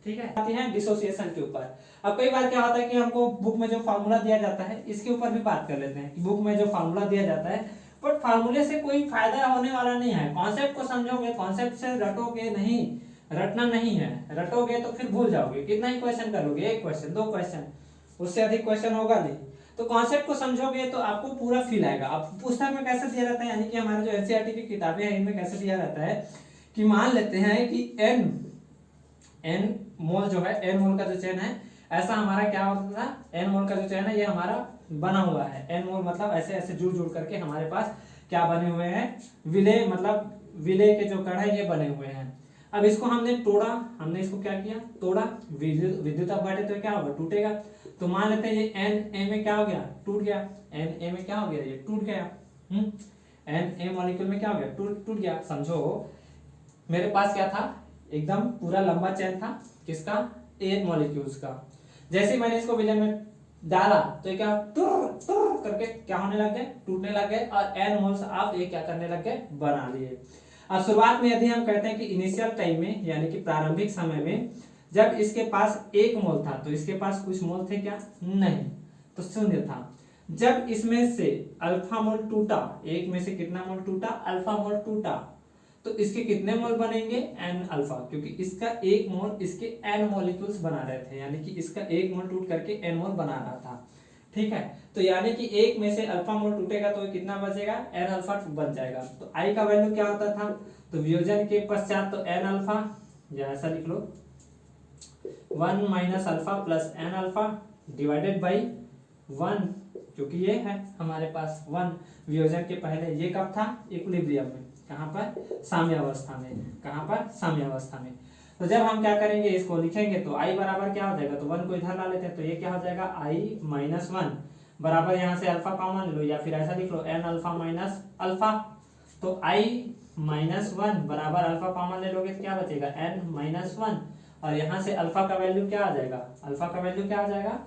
ठीक है, आती है डिसोसिएशन के ऊपर। अब कई बार क्या होता है कि हमको बुक में जो फार्मूला दिया जाता है, इसके ऊपर भी बात कर लेते हैं कि बुक में जो फार्मूला दिया जाता है, बट फार्मूले से कोई फायदा होने वाला नहीं है। कॉन्सेप्ट को समझोगे, कॉन्सेप्ट से रटोगे नहीं, रटना नहीं है, रटोगे तो फिर भूल जाओगे। कितना ही क्वेश्चन करोगे, 1 क्वेश्चन, 2 क्वेश्चन, उससे अधिक क्वेश्चन होगा नहीं। तो कॉन्सेप्ट को समझोगे तो आपको पूरा फील आएगा। अब पुस्तक में कैसे दिया रहता है, यानी कि हमारे जो एनसीईआरटी की किताबें हैं, इनमें कैसे दिया रहता है कि मान लेते हैं कि n मोल जो है, n मोल का जो चेन है, ऐसा हमारा क्या होता था, n मोल का जो चेन है ये हमारा बना हुआ है। n मोल मतलब ऐसे ऐसे जुड़ जुड़ करके हमारे पास क्या बने हुए हैं, विलेय, मतलब विलेय के जो कण है ये बने हुए हैं। अब इसको हमने तोड़ा, हमने इसको क्या किया, तोड़ा, विद्युत अपघट्य तो क्या होगा, टूटेगा। तो मान लेते हैं ये n a में क्या हो गया, टूट गया, n a में क्या हो गया, ये टूट गया। n a मॉलिक्यूल में क्या हो गया, टूट गया। समझो मेरे पास क्या था, एकदम पूरा लंबा चेन था, किसका, A मॉलिक्यूल्स का। जैसे मैंने इसको विलेय में डाला तो क्या तुर तुर करके क्या होने लग गए, टूटने लग गए, और n मोल्स आप ये क्या करने लग गए, बना लिए। अब शुरुआत में यदि हम कहते हैं कि इनिशियल टाइम में, यानी कि प्रारंभिक समय में, जब इसके पास 1 मोल था तो इसके पास कुछ मोल थे क्या, नहीं, तो 0 था। जब इसमें से अल्फा मोल टूटा, 1 में से कितना मोल टूटा, अल्फा मोल टूटा, तो इसके कितने मोल बनेंगे, n अल्फा, क्योंकि इसका 1 मोल इसके n मॉलिक्यूल्स बना रहे थे, यानी कि इसका 1 मोल टूट करके n मोल बना रहा था। ठीक है, तो यानी कि 1 में से अल्फा मोल टूटेगा तो कितना बचेगा, n अल्फा बन जाएगा। तो I का वैल्यू क्या होता था, तो वियोजन के पश्चात तो n अल्फा, या ऐसा लिख लो 1 - alpha + n alpha divided by 1, क्योंकि ये है हमारे पास 1 वियोजन के पहले। ये कब था, इक्विलिब्रियम में, कहाँ पर, साम्य अवस्था में, कहाँ पर, साम्य अवस्था में। तो जब हम क्या करेंगे, इसको लिखेंगे तो I बराबर क्या हो जाएगा, तो 1 को इधर ला लेते हैं, तो ये क्या हो जाएगा, I - 1 बराबर, यहाँ से अल्फा कॉमन ले लो, या फिर ऐसा लिख लो n अल्फा माइनस अल्फा। तो I - 1 बराबर अल्फा कॉमन ले लोगे तो क्या बचेगा, n - 1, और यहाँ से अल्फा का वैल्यू क्या आ जाएगा, अल्फा का वैल्यू क्या आ जाएगा,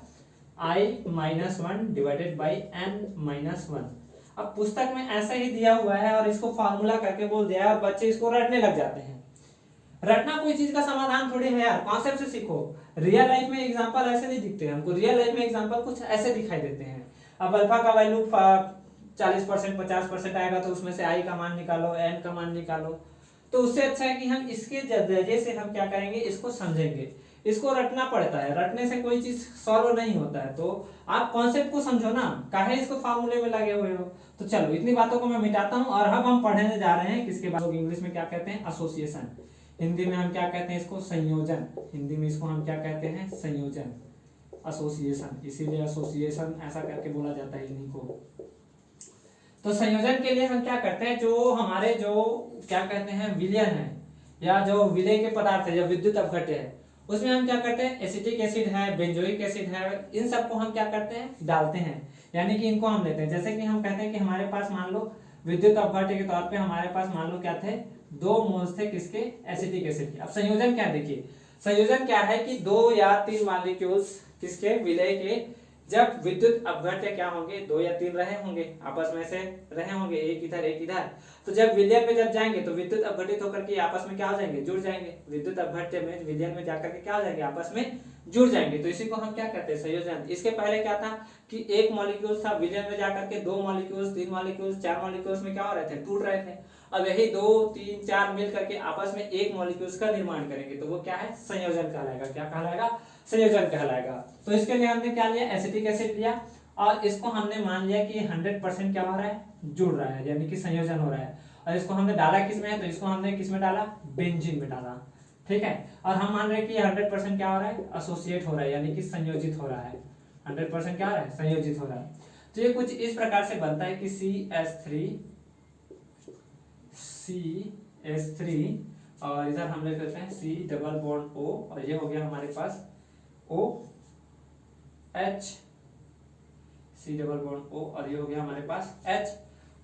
I - 1 डिवाइडेड बाई n - 1। अब पुस्तक में ऐसा ही दिया हुआ है और इसको फार्मूला करके बोल दिया है, और बच्चे इसको रटने लग जाते हैं। रटना कोई चीज का समाधान थोड़ी है यार, कॉन्सेप्ट से सीखो। रियल लाइफ में एग्जांपल ऐसे नहीं दिखते हैं हमको, रियल लाइफ में एग्जांपल कुछ ऐसे दिखाई देते हैं। अब अल्फा का वैल्यू 40% 50% आएगा तो उसमें से आई का मान निकालो, एन का मान निकालो। तो उससे अच्छा है कि हम इसके जरिए से हम क्या करेंगे, इसको समझेंगे। इसको रटना पड़ता है, रटने से कोई चीज सॉल्व नहीं होता है। तो आप कॉन्सेप्ट को समझो ना, काहे इसको फार्मूले में लगे हुए हो। तो चलो इतनी बातों को मैं मिटाता हूँ और अब हम पढ़ने जा रहे हैं किसके बाद। लोग इंग्लिश में क्या कहते हैं, एसोसिएशन। हिंदी में हम क्या कहते हैं इसको, संयोजन। हिंदी में इसको हम क्या कहते हैं, संयोजन, एसोसिएशन। इसीलिए एसोसिएशन ऐसा करके बोला जाता है इन्हीं को। तो संयोजन के लिए हम क्या करते हैं, जो हमारे जो क्या कहते हैं विलयन है या जो विलय के पदार्थ है या विद्युत अपघट्य है, उसमें हम क्या करते हैं, एसिटिक एसिड है, बेंजोइक एसिड है, इन सबको हम क्या करते हैं, डालते हैं। यानी कि इनको हम लेते हैं। जैसे कि हम कहते हैं कि हमारे पास मान लो विद्युत अपघट्य के तौर पे हमारे पास मान लो क्या थे, 2 मोल्स थे किसके, एसिटिक एसिड के। अब संयोजन क्या देखिए, संयोजन क्या है कि 2 या 3 मॉलिक्यूल्स किसके, विलय के, जब विद्युत अपघट्य क्या होंगे, 2 या 3 रहे होंगे, आपस में से रहे होंगे, एक इधर एक इधर। तो जब विलयन में जब जाएंगे तो विद्युत अपघटित होकर के आपस में क्या हो जाएंगे, जुड़ जाएंगे। विद्युत अपघट्य में विलयन में जाकर के क्या हो जाएंगे, आपस में जुड़ जाएंगे। तो इसी को हम क्या कहते हैं, संयोजन। इसके पहले क्या था कि एक मॉलिक्यूल था, विलयन में जाकर के 2 मॉलिक्यूल्स, 3 मॉलिक्यूल्स, 4 मॉलिक्यूल्स में क्या हो रहे थे, टूट रहे थे। अब यही 2 3 4 मिल करके आपस में एक मॉलिक्यूल्स का निर्माण करेंगे, तो वो क्या है, संयोजन कहलाएगा। क्या कहलाएगा, संयोजन कहलाएगा। तो इसके लिए हमने क्या लिया, एसिटिक एसिड लिया और इसको हमने मान लिया कि 100% क्या हो रहा है, जुड़ रहा है, यानी कि संयोजन हो रहा है। और इसको हमने डाला किसमें है, तो इसको हमने किसमें डाला, बेंजीन में डाला। ठीक है, और हम मान रहे हैं कि 100% क्या हो रहा है, एसोसिएट हो रहा है, यानी कि संयोजित हो रहा है। 100% क्या हो रहा है, संयोजित हो रहा है। तो ये कुछ इस प्रकार से बनता है कि CH3 और इधर हम लिख लेते हैं C डबल बॉन्ड O, और ये हो गया हमारे पास OH, C double bond O, और ये हो गया हमारे पास H,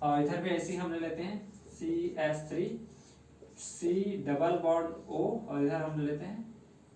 और इधर भी ऐसे ही हम ले लेते हैं CH3 C double bond O, और इधर हम ले लेते हैं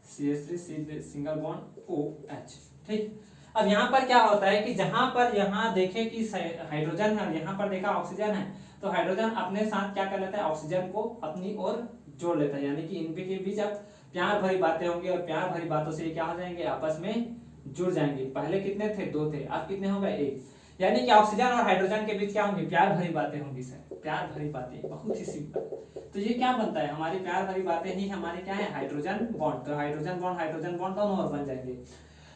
CH3 C single bond OH। ठीक, अब यहाँ पर क्या होता है कि जहां पर यहाँ देखें कि हाइड्रोजन है, यहाँ पर देखा ऑक्सीजन है, तो हाइड्रोजन अपने साथ क्या कर लेता है, ऑक्सीजन को अपनी ओर जोड़ लेता है। यानी कि इनके के बीच अब प्यार भरी बातें होंगी और प्यार भरी बातों से क्या हो जाएंगे, आपस में जुड़ जाएंगे। पहले कितने थे, 2 थे, अब कितने हो गए, 1। यानी कि ऑक्सीजन और हाइड्रोजन के बीच क्या होंगी, प्यार भरी बातें होंगी सर, प्यार भरी बातें, बहुत ही सिंपल। तो ये क्या बनता है, हमारी प्यार भरी बातें ही हमारे क्या है, हाइड्रोजन बॉन्ड। तो हाइड्रोजन बॉन्ड दोनों ओर बन जाएंगे।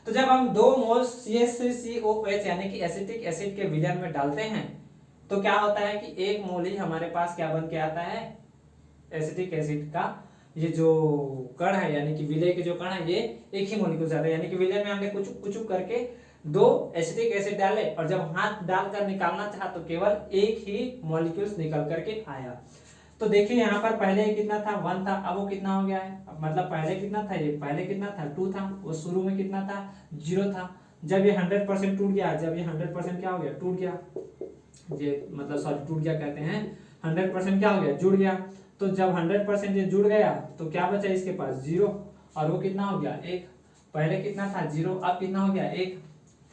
तो जब हम 2 मोल्स CH3COH यानी कि एसिटिक एसिड के विलयन में डालते हैं, तो क्या होता है कि 1 मोल ही हमारे पास क्या बन के आता है, एसिटिक एसिड का ये जो कण है, यानी कि विलय के जो कण है, ये एक ही मॉलिक्यूल जाता है। यानी कि विलय में हमने कुछ करके 2 एसिटिक एसिड डाले, और जब हाथ डालकर निकालना चाहा तो केवल एक ही मॉलिक्यूल्स निकल करके आया। तो देखिए यहाँ पर पहले कितना था, 1 था, अब वो कितना हो गया है, मतलब पहले कितना था, ये पहले कितना था, 2 था, वो शुरू में कितना था, 0 था। जब ये 100% टूट गया, जब ये 100% क्या हो गया, टूट गया, ये मतलब सॉरी टूट गया कहते हैं, 100% क्या हो गया, जुड़ गया। तो जब 100% ये जुड़ गया तो क्या बचा इसके पास, 0, और वो कितना हो गया, 1। पहले कितना था, 0, अब कितना हो गया, 1।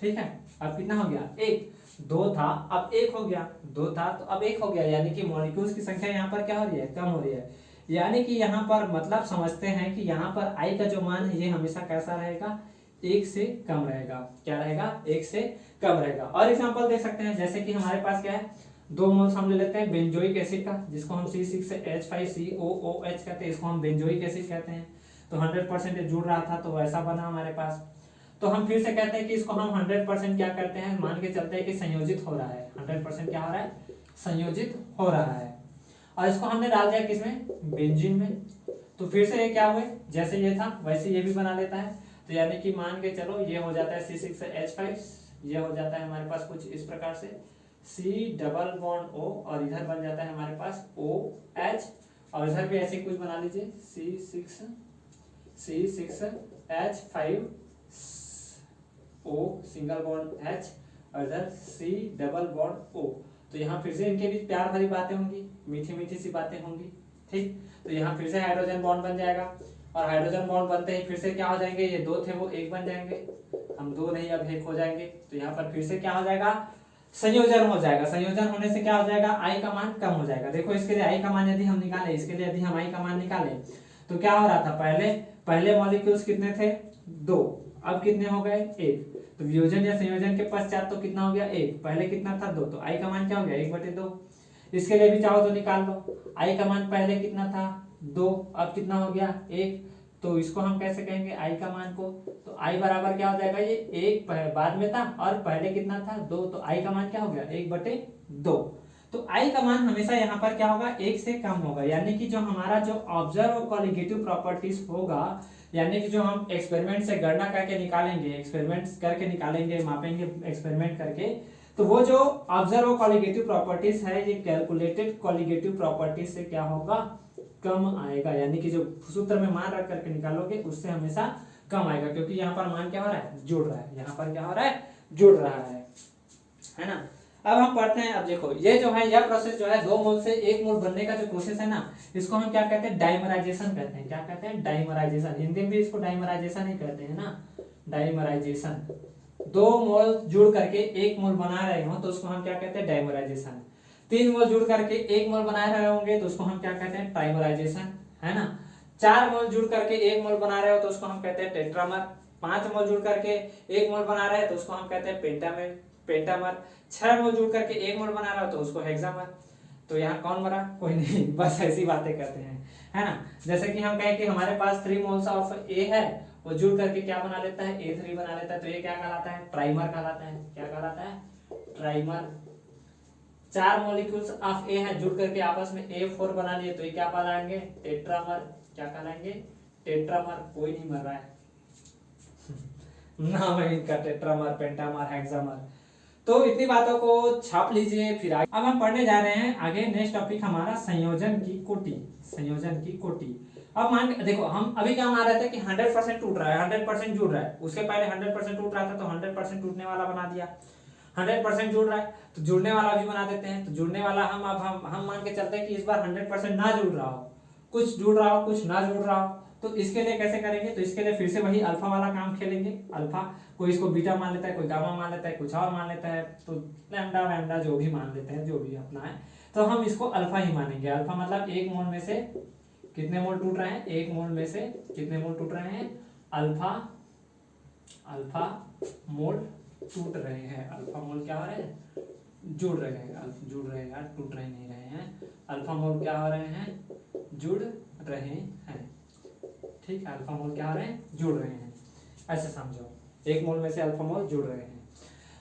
ठीक है, अब कितना हो गया, 1। 2 था, अब 1 हो गया, 2 था तो अब 1 हो गया, यानी कि मॉलिक्यूल्स की संख्या यहाँ पर क्या हो रही है, कम हो रही है। यानी कि यहाँ पर मतलब समझते हैं कि यहाँ पर I का जो मान है ये हमेशा कैसा रहेगा, 1 से कम रहेगा। क्या रहेगा, 1 से कम रहेगा। और एग्जांपल देख सकते हैं, जैसे कि हमारे पास क्या है, 2 मोल्स हम ले लेते हैं बेंजोइक एसिड का, जिसको हम C6H5COOH कहते हैं, इसको हम बेंजोइक एसिड कहते हैं। तो 100% जुड़ रहा था तो ऐसा बना हमारे पास। तो हम फिर से कहते हैं कि इसको हम 100% क्या करते हैं, मान के चलते हैं कि संयोजित हो रहा है। 100% क्या हो रहा है, संयोजित हो रहा है। और इसको हमने डाल दिया किसमें, बेंजीन में। तो फिर से ये क्या हुए, जैसे ये था वैसे ये भी बना लेता है। तो यानी कि मान के चलो ये हो जाता है C6H5, ये हो जाता है हमारे पास कुछ इस प्रकार से C डबल बॉन्ड O, और इधर बन जाता है हमारे पास OH, और इधर भी ऐसे कुछ बना लीजिए C6H5 O single bond H, और इधर C डबल बॉन्ड O। तो यहाँ फिर से इनके बीच प्यार भरी बातें होंगी, मीठी मीठी सी बातें होंगी। ठीक, तो यहाँ फिर से हाइड्रोजन बॉन्ड बन जाएगा, और हाइड्रोजन बॉन्ड बनते ही फिर से क्या हो जाएंगे, ये 2 थे वो 1 बन जाएंगे, हम 2 नहीं अब 1 हो जाएंगे। तो यहाँ पर फिर से क्या हो जाएगा, संयोजन हो जाएगा। संयोजन होने से क्या हो जाएगा, I का मान कम हो जाएगा। देखो इसके लिए I का मान यदि हम निकालें, इसके लिए यदि हम I का मान निकालें तो क्या हो रहा था, पहले पहले मॉलिक्यूल्स कितने थे, 2, अब कितने हो गए, 1। तो वियोजन या संयोजन के पश्चात तो कितना हो गया, 1, पहले कितना था, 2, तो आई का मान क्या हो गया, 1/2। इसके लिए भी चाहो तो निकाल लो, आई का मान पहले कितना था, 2, अब कितना हो गया, 1। तो इसको हम कैसे कहेंगे, आई का मान को, तो आई बराबर क्या हो जाएगा, ये 1 बाद में था और पहले कितना था, 2, तो आई का मान क्या हो गया, 1/2। तो आई का मान हमेशा यहाँ पर क्या होगा, 1 से कम होगा, यानी कि जो हमारा जो ऑब्जर्व कॉलिगेटिव प्रॉपर्टीज होगा, यानी कि जो हम एक्सपेरिमेंट से गणना करके निकालेंगे, एक्सपेरिमेंट्स करके निकालेंगे, मापेंगे एक्सपेरिमेंट करके, तो वो जो ऑब्जर्व कॉलिगेटिव प्रॉपर्टीज है, ये कैलकुलेटेड कॉलिगेटिव प्रॉपर्टीज से क्या होगा, कम आएगा, यानी कि जो सूत्र में मान रख करके निकालोगे उससे हमेशा कम आएगा, क्योंकि यहाँ पर मान क्या हो रहा है, जुड़ रहा है, यहाँ पर क्या हो रहा है, जुड़ रहा है ना। अब हम पढ़ते हैं, अब देखो ये जो है, यह प्रोसेस जो है 2 मोल से 1 मोल बनने का जो प्रोसेस है ना, इसको हम क्या कहते हैं, डाइमराइजेशन कहते हैं। क्या कहते हैं, डाइमराइजेशन, हिंदी में भी इसको डाइमराइजेशन ही कहते हैं ना, डाइमराइजेशन। 2 मोल जुड़ करके 1 मोल बना रहे हो तो उसको हम क्या कहते हैं, डाइमराइजेशन। 3 मोल जुड़ करके 1 मोल बना रहे होंगे तो उसको हम क्या कहते हैं, ट्राइमराइजेशन, है ना। 4 मोल जुड़ करके 1 मोल बना रहे हो तो उसको हम कहते हैं टेट्रामर। 5 मोल जुड़ करके 1 मोल बना रहे हैं तो उसको हम कहते हैं पेंटामर। 6 मोल जुड़ करके 1 मोल बना रहा हो तो उसको हेक्सामर। तो यहाँ कौन बना, कोई नहीं, बस ऐसी बातें करते हैं, है ना। जैसे कि हम कहें कि हमारे पास 3 मोल्स ऑफ ए है, वो जुड़ करके क्या बना लेता है, A3 बना लेता है, तो ये क्या कहलाता है, ट्राइमर कहलाता है। क्या कहलाता है, ट्राइमर। 4 मॉलिक्यूल्स ऑफ ए है, जुड़ करके आपस में A4 बना लिए तो ये क्या कहलाएंगे, टेट्रामर। क्या कहलाएंगे, टेट्रामर। कोई नहीं मर रहा है नाम है इनका, टेट्रामर, पेंटामर, हेक्सामर। तो इतनी बातों को छाप लीजिए। फिर आगे अब हम पढ़ने जा रहे हैं आगे, नेक्स्ट टॉपिक हमारा संयोजन की कोटि। संयोजन की कोटि। अब मान देखो, हम अभी क्या मान रहे थे कि 100% टूट रहा है, 100% जुड़ रहा है। उसके पहले 100% टूट रहा था तो 100% टूटने वाला बना दिया। 100% जुड़ रहा है तो जुड़ने वाला भी बना देते हैं। तो जुड़ने वाला हम अब हम मान के चलते हैं कि इस बार 100% ना जुड़ रहा हो, कुछ जुड़ रहा हो, कुछ ना जुड़ रहा हो। तो इसके लिए कैसे करेंगे, तो इसके लिए फिर से वही अल्फा वाला काम खेलेंगे। अल्फा, कोई इसको बीटा मान लेता है, कोई गामा मान लेता है, कुछ और मान लेता है, तो लैम्डा वैम्डा जो भी मान लेते हैं, जो भी अपना है, तो हम इसको अल्फा ही मानेंगे। अल्फा मतलब 1 मोल में से कितने मोल टूट रहे हैं, 1 मोल में से कितने मोल टूट रहे हैं, अल्फा अल्फा मोल टूट रहे हैं। अल्फा मोल क्या हो रहे हैं, जुड़ रहे हैं, जुड़ रहे हैं यार, टूट रहे नहीं रहे हैं। अल्फा मोल क्या हो रहे हैं, जुड़ रहे हैं। ठीक है, अल्फा मोल क्या हो रहे हैं, जुड़ रहे हैं, ऐसे समझो। 1 मोल में से अल्फा मोल जुड़ रहे हैं।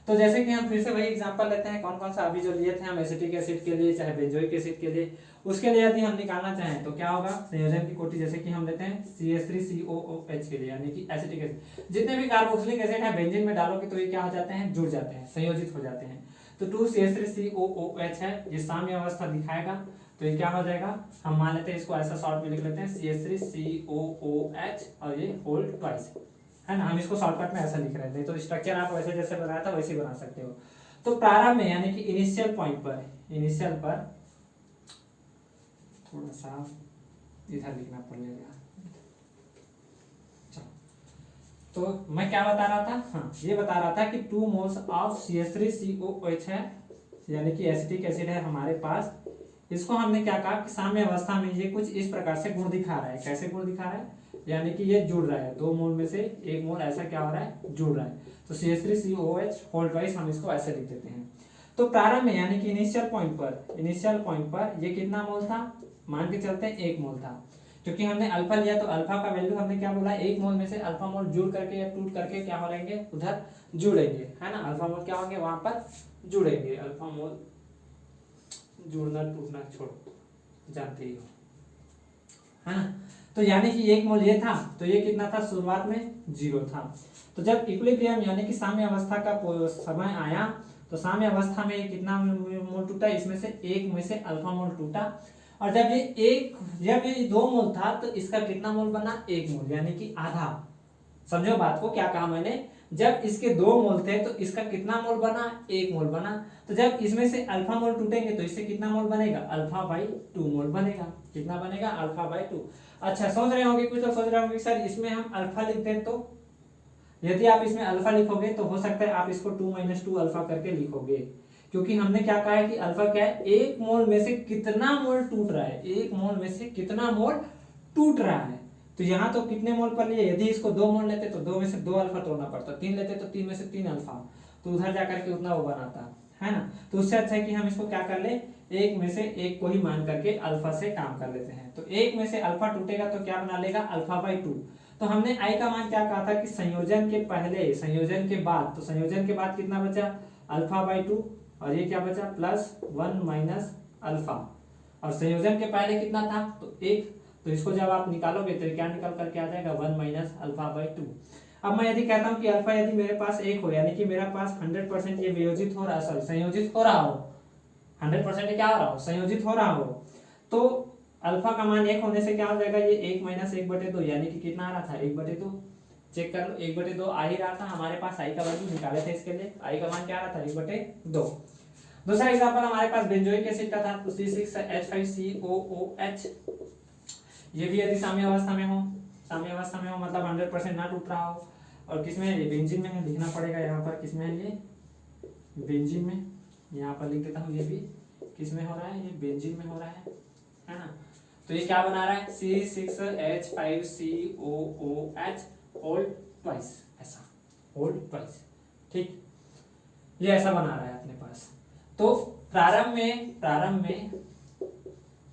तो जैसे कि हम फिर से वही एग्जांपल लेते हैं, कौन कौन सा अभी जो लिए थे हम, एसिटिक एसिड के लिए चाहे बेंजोइक एसिड के लिए, उसके लिए यदि हम निकालना चाहें तो क्या होगा, संयोजन की कोटि। जैसे कि हम लेते हैं CH3COOH के लिए, यानी कि एसिटिक एसिड। जितने भी कार्बोक्सिलिक एसिड है बेंजीन में डालोगे तो ये क्या हो जाते हैं, जुड़ जाते हैं, संयोजित हो जाते हैं। तो 2CH3COOH है, ये साम्य अवस्था दिखाएगा, तो ये क्या हो जाएगा, हम मान लेते हैं इसको ऐसा शॉर्ट में लिख लेते हैं CH3COOH और ये होल ट्वाइस, है ना। हम इसको शॉर्टकट में ऐसा लिख रहे थे, तो स्ट्रक्चर आप वैसे जैसे बनाया था वैसे बना सकते हो। तो प्रारंभ में यानी कि इनिशियल पॉइंट पर, इनिशियल पर थोड़ा सा इधर लिखना पड़ेगा। तो मैं क्या बता रहा था, हाँ ये बता रहा था कि 2 मोल्स ऑफ CH3COOH है, यानी कि एसिटिक एसिड है हमारे पास। इसको हमने क्या कहा कि साम्य अवस्था में ये कुछ इस प्रकार से गुण दिखा रहा है। कैसे गुण दिखा रहा है, यानी कि ये जुड़ रहा है, 2 मोल में से 1 मोल ऐसा क्या हो रहा है, जुड़ रहा है। तो CH3COOH होल ट्वाइस हम इसको ऐसे लिख देते हैं। तो प्रारंभ में यानी कि इनिशियल पॉइंट पर, इनिशियल पॉइंट पर ये कितना मोल था, मान के चलते हैं 1 मोल था। क्योंकि हमने अल्फा लिया तो अल्फा का वैल्यू हमने क्या बोला, 1 मोल में से अल्फा मोल जुड़ करके या टूट करके क्या हो जाएंगे, उधर जुड़ेंगे, है ना। अल्फा मोल क्या होंगे, वहां पर जुड़ेंगे। अल्फा मोल जुड़ना टूटना छोड़ो, जानते ही हो, है ना। तो यानी कि 1 मोल ये था, तो ये कितना था, शुरुआत में 0 था। तो जब इक्विलिब्रियम यानी कि साम्य अवस्था का समय आया तो साम्य अवस्था में ये कितना मोल टूटा, इसमें से 1 में से अल्फा मोल टूटा। और जब ये 2 मोल था तो इसका कितना मोल बना, 1 मोल, यानी कि आधा। समझो बात को, क्या कहा मैंने, जब इसके 2 मोल थे तो इसका कितना मोल बना, 1 मोल बना। तो जब इसमें से अल्फा मोल टूटेंगे तो इससे कितना मोल बनेगा, अल्फा/2 मोल बनेगा। कितना बनेगा, अल्फा/2। अच्छा, सोच रहे होंगे कुछ लोग, सोच रहे होंगे सर इसमें हम अल्फा लिख दें, तो यदि आप इसमें अल्फा लिखोगे तो हो सकता है आप इसको 2 - 2 अल्फा करके लिखोगे, क्योंकि हमने क्या कहा है कि अल्फा क्या है, 1 मोल में से कितना मोल टूट रहा है, 1 मोल में से कितना मोल टूट रहा है। तो यहाँ तो कितने मोल पर लिए, यदि इसको 2 मोल लेते तो 2 में से 2 अल्फा तोड़ना पड़ता, 3 लेते तो 3 में से 3 अल्फा, तो उधर जाकर के उतना वो बनाता है ना। तो उससे अच्छा है कि हम इसको क्या कर ले, एक में से एक को ही मान करके अल्फा से काम कर लेते हैं। तो एक में से अल्फा टूटेगा तो क्या बना लेगा, अल्फा बाई 2। तो हमने आई का मान क्या कहा था कि संयोजन के पहले संयोजन के बाद, तो संयोजन के बाद कितना बचा, अल्फा बाई 2, और ये क्या बचा प्लस 1 माइनस अल्फा, और संयोजन के पहले कितना था तो 1। तो इसको जब आप निकालोगे तो क्या निकल करके आ जाएगा 1 माइनस अल्फा बाई 2। अब मैं यदि कहता हूँ कि अल्फा यदि मेरे पास 1 हो, यानी कि मेरा पास 100% ये वियोजित हो रहा है, सॉरी संयोजित हो रहा हो, 100% क्या हो रहा हो, संयोजित हो रहा हो, तो अल्फा का मान 1 होने से क्या हो जाएगा, ये 1 माइनस 1/2, यानी कि कितना आ रहा था 1/2। चेक कर लो 1/2 आ ही रहा था, हमारे पास आई का वैल्यू निकाले थे, इसके लिए आई का मान क्या आ रहा था 1/2। दूसरा एग्जांपल हमारे पास बेंजोइक एसिड का था, तो C6H5COOH, ये भी यदि साम्य अवस्था में हो, साम्य अवस्था में हो मतलब 100% ना टूट रहा हो, और किसमें है, ये बेंजीन में है, लिखना पड़ेगा यहाँ पर किसमें है, ये बेंजीन में, यहाँ पर लिख देता हूँ, ये भी किसमें हो रहा है, ये बेंजीन में हो रहा है ना। तो ये क्या बना रहा है, C6H5COOH होल ट्वाइस, ऐसा होल ट्वाइस, ठीक, ये ऐसा बना रहा है अपने पास। तो प्रारंभ में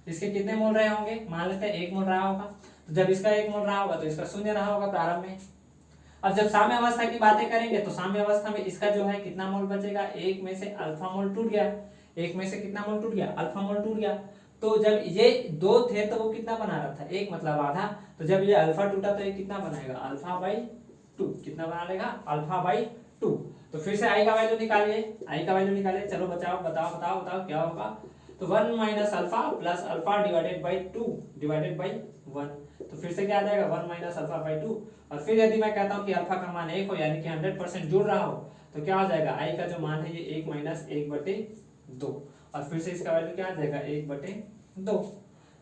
इसके कितने मोल रहे होंगे, मान लेते हैं 1 मोल रहा होगा, तो जब इसका 1 मोल रहा होगा तो इसका 0 रहा होगा प्रारंभ में। अब जब साम्य अवस्था की बातें करेंगे तो साम्य अवस्था में इसका जो है कितना मोल बचेगा, 1 में से अल्फा मोल टूट गया, 1 में से कितना मोल टूट गया, अल्फा मोल टूट गया। तो जब ये 2 थे तो वो कितना बना रहा था, 1 मतलब आधा, तो जब ये अल्फा टूटा तो ये कितना बनाएगा, अल्फा बाई 2, कितना बना लेगा, अल्फा बाई 2। तो फिर से आई का वैल्यू निकालिए, आई का वैल्यू निकालिए, चलो बताओ क्या होगा, तो 1 minus alpha plus alpha divided by 2 divided by 1, तो फिर से क्या आ जाएगा 1 माइनस अल्फा बाई 2। और फिर यदि मैं कहता हूँ कि अल्फा का मान 1 हो, यानी कि 100% जुड़ रहा हो, तो क्या हो जाएगा, आई का जो मान है ये 1 माइनस 1/2, और फिर से इसका वैल्यू क्या आ जाएगा 1/2।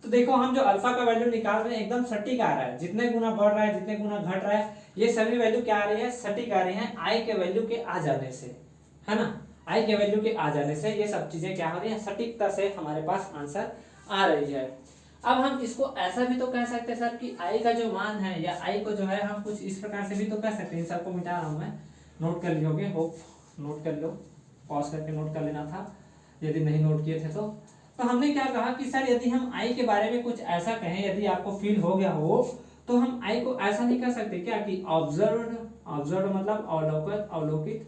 तो देखो हम जो अल्फा का वैल्यू निकाल रहे हैं एकदम सटीक आ रहा है, जितने गुना बढ़ रहा है जितने गुना घट रहा है, ये सभी वैल्यू क्या आ रही है, सटीक आ रही है आई के वैल्यू के आ जाने से, है ना, आई के वैल्यू के आ जाने से ये सब चीजें क्या हो रही है, सटीकता से हमारे पास आंसर आ रही है। अब हम इसको ऐसा भी तो कह सकते हैं सर कि आई का जो मान है या आई को जो है हम कुछ इस प्रकार से भी तो कह सकते हैं, इन सबको मिटा रहा हूं मैं, नोट कर लियोगे, होप नोट कर लो, पॉज करके नोट कर लेना था यदि नहीं नोट किए थे तो हमने क्या कहा कि सर यदि हम आई के बारे में कुछ ऐसा कहें, यदि आपको फील हो गया हो, तो हम आई को ऐसा नहीं कह सकते क्या कि ऑब्जर्व्ड मतलब अवलोकित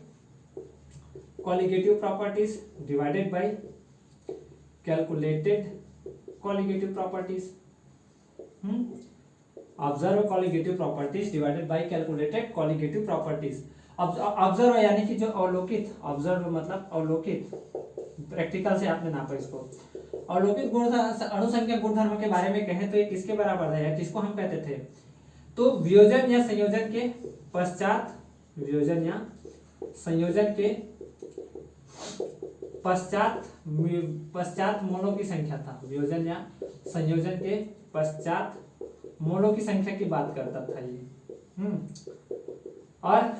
colligative properties divided by calculated colligative properties, observe colligative properties divided by calculated colligative properties. Observe यानी कि जो अवलोकित, ऑब्जर्व मतलब अवलोकित, प्रैक्टिकल से आपने नापा इसको, अवलोकित गुणधर्म अणुसंख्या गुणधर्म के बारे में कहें तो ये किसके बराबर है या किसको हम कहते थे, तो वियोजन या संयोजन के पश्चात, वियोजन या संयोजन के पश्चात मोलों की संख्या था, वियोजन या संयोजन के पश्चात मोलों की संख्या की बात करता था ये। और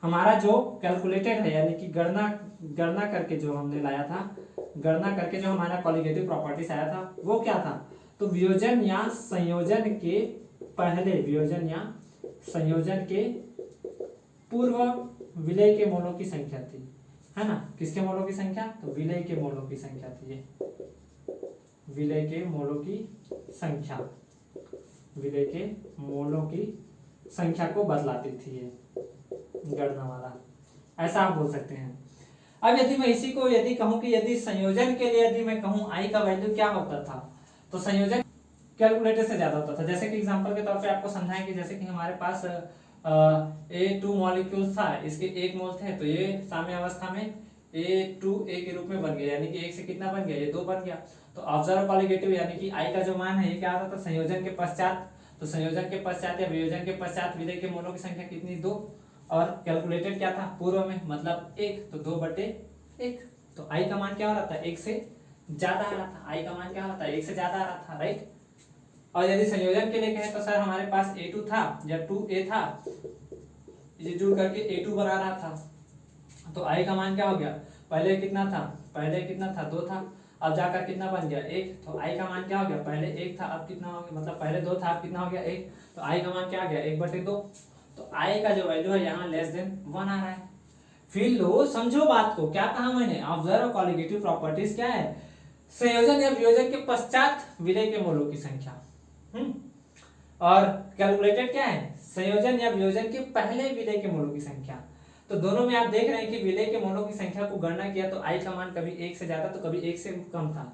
हमारा जो कैलकुलेटेड है यानी कि गणना करके जो हमने लाया था, गणना करके जो हमारा कॉलिगेटिव प्रॉपर्टीज आया था वो क्या था, तो वियोजन या संयोजन के पहले, वियोजन या संयोजन के पूर्व विलय के मोलों की संख्या थी, है ना, किसके मोलों की संख्या, तो विलय के मोलों की संख्या थी, ये विलय के मोलों की संख्या, विलय के मोलों की संख्या को बतलाती थी ये गणना वाला, ऐसा आप बोल सकते हैं। अब यदि मैं इसी को यदि कहूं कि यदि संयोजन के लिए यदि मैं कहूं आई का वैल्यू क्या होता था, तो संयोजन कैलकुलेटर से ज्यादा होता था। जैसे कि एग्जांपल के तौर पे आपको समझाएं कि जैसे कि हमारे पास A2 मॉलिक्यूल्स था, इसके 1 मोल थे, तो ये साम्य अवस्था में A2A के रूप में बन गया, यानी कि 1 से कितना बन गया, ये 2 बन गया। तो ऑब्जर्व कॉलिगेटिव यानी कि आई का जो मान है ये क्या आता था, संयोजन के पश्चात, तो संयोजन के पश्चात या वियोजन के पश्चात विलय के मोलों की संख्या कितनी, 2, और कैलकुलेटेड क्या था पूर्व में, मतलब 1, तो 2/1, तो आई का मान क्या हो रहा था, 1 से ज्यादा आ रहा था, आई का मान क्या हो रहा था, 1 से ज्यादा आ रहा था, राइट। और यदि संयोजन के लिए कहें तो सर हमारे पास A2 था या 2A था, ये जुड़ करके A2 बना रहा था, तो आई का मान क्या हो गया, पहले कितना था, 2 था, अब जाकर कितना बन गया 1, तो आई का मान क्या हो गया, पहले 1 था अब कितना हो गया, मतलब पहले 2 था अब कितना हो गया 1, तो आई का मान क्या आ गया 1/2। तो आई का जो वैल्यू है यहाँ लेस देन 1 आ रहा है। फील लो, समझो बात को, क्या कहा मैंने, ऑब्जर्व कॉलिगेटिव प्रॉपर्टीज क्या है, संयोजन या वियोजन के पश्चात विलय के मोलों की संख्या। और कैलकुलेटेड क्या है, संयोजन या वियोजन के पहले विलय के मोलों की संख्या। तो दोनों में आप देख रहे हैं कि विलय के मोलों की संख्या को गणना किया तो आई का मान कभी 1 से ज्यादा तो कभी 1 से कम था।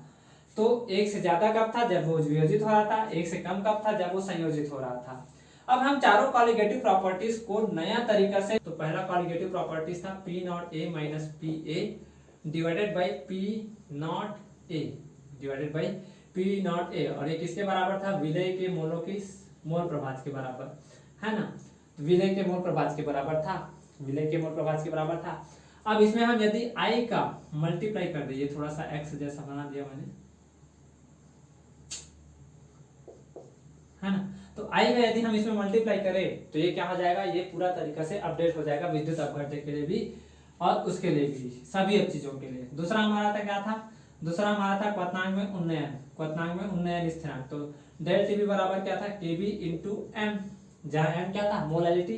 तो 1 से ज्यादा कब था, जब वो वियोजित हो रहा था, 1 से कम कब था, जब वो संयोजित हो रहा था। अब हम चारों कॉलिगेटिव प्रॉपर्टीज को नया तरीका से, तो पहला कॉलिगेटिव प्रॉपर्टीज था P not A minus PA divided by P not A divided by P not A, और ये किसके बराबर था, विलय के मोलों की मोल प्रभाज के बराबर, है ना, विलय के मोल प्रभाज के बराबर था, विलय के मोल प्रभाज के बराबर था। अब इसमें हम यदि I का मल्टीप्लाई कर दे, ये थोड़ा सा x जैसा बना दिया मैंने, है ना, तो I का यदि हम इसमें मल्टीप्लाई करें तो ये क्या हो जाएगा, ये पूरा तरीका से अपडेट हो जाएगा विद्युत अपघट्य के लिए भी और उसके लिए भी, सभी चीजों के लिए। दूसरा हमारा था क्या था, दूसरा हमारा था क्वथनांक में उन्नयन, क्वथनांक में उन्नयन स्थिरांक। तो डेल टीबी बराबर क्या था, केबी इंटू एम, जहां एम क्या था, मोलैलिटी।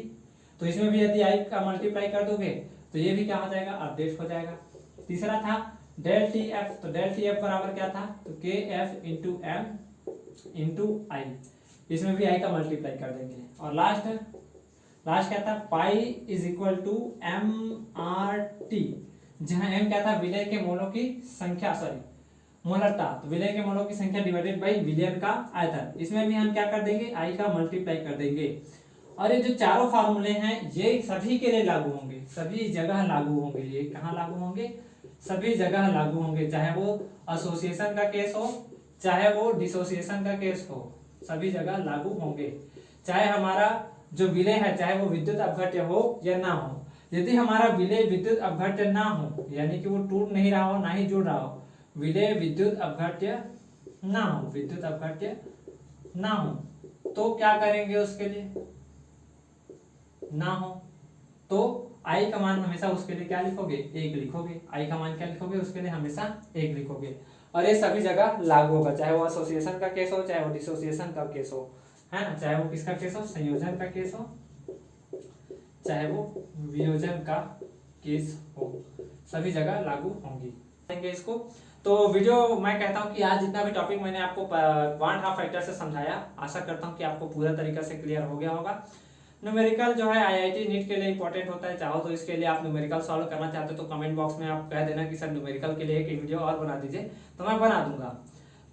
तो इसमें भी यदि आई का मल्टीप्लाई कर दोगे तो ये भी क्या हो जाएगा, अपडेट हो जाएगा। तीसरा था डेल टी एफ, तो डेल टी एफ बराबर क्या था, तो के एफ इंटू एम इंटू आई, इसमें भी आई का मल्टीप्लाई कर देंगे। और लास्ट क्या था, pi is equal to M R T, जहां एम क्या था, विलय के मोलों की संख्या, सॉरी मोलरता, तो विलय के मोलों की संख्या डिवाइडेड बाई विलयन का आयतन। इसमें भी हम क्या कर देंगे, आई का मल्टीप्लाई कर देंगे। और ये जो चारों फार्मूले हैं ये सभी के लिए लागू होंगे, सभी जगह लागू होंगे। ये कहाँ लागू होंगे, सभी जगह लागू होंगे, चाहे वो एसोसिएशन का केस हो चाहे वो डिसोसिएशन का केस हो, सभी जगह लागू होंगे। चाहे हमारा जो विलय है चाहे वो विद्युत अपघट्य हो या ना हो, यदि हमारा विलय विद्युत अपघट्य ना हो, यानी कि वो टूट नहीं रहा हो ना ही जुड़ रहा हो, विलय विद्युत अपघट्य ना हो, विद्युत अपघट्य ना हो, तो क्या करेंगे, उसके लिए ना हो तो आई का मान हमेशा उसके लिए क्या लिखोगे, 1 लिखोगे। आई का मान क्या लिखोगे, उसके लिए हमेशा 1 लिखोगे। और ये सभी जगह लागू होगा, चाहे वो एसोसिएशन का केस हो चाहे वो डिसोसिएशन का केस हो, है ना, चाहे वो किसका केस हो, संयोजन का केस हो चाहे वो वियोजन का केस हो, सभी जगह लागू होंगी। इसको तो वीडियो मैं कहता हूं कि आज जितना भी टॉपिक मैंने आपको क्वांट हाफ फैक्टर से समझाया, आशा करता हूं कि आपको पूरा तरीका से क्लियर हो गया होगा। न्यूमेरिकल जो है आईआईटी नीट के लिए इंपॉर्टेंट होता है, चाहो तो इसके लिए आप न्यूमेरिकल सॉल्व करना चाहते हो तो कमेंट बॉक्स में आप कह देना कि सर न्यूमेरिकल के लिए एक वीडियो और बना दीजिए, तो मैं बना दूंगा।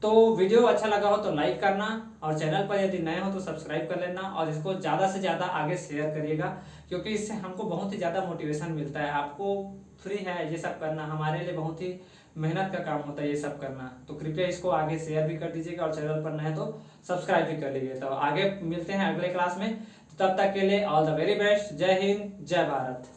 तो वीडियो अच्छा लगा हो तो लाइक करना, और चैनल पर यदि नए हो तो सब्सक्राइब कर लेना, और इसको ज़्यादा से ज़्यादा आगे शेयर करिएगा, क्योंकि इससे हमको बहुत ही ज़्यादा मोटिवेशन मिलता है। आपको फ्री है ये सब करना, हमारे लिए बहुत ही मेहनत का काम होता है ये सब करना, तो कृपया इसको आगे शेयर भी कर दीजिएगा, और चैनल पर नए तो सब्सक्राइब भी कर लीजिए। तो आगे मिलते हैं अगले क्लास में, तब तक के लिए ऑल द वेरी बेस्ट। जय हिंद, जय भारत।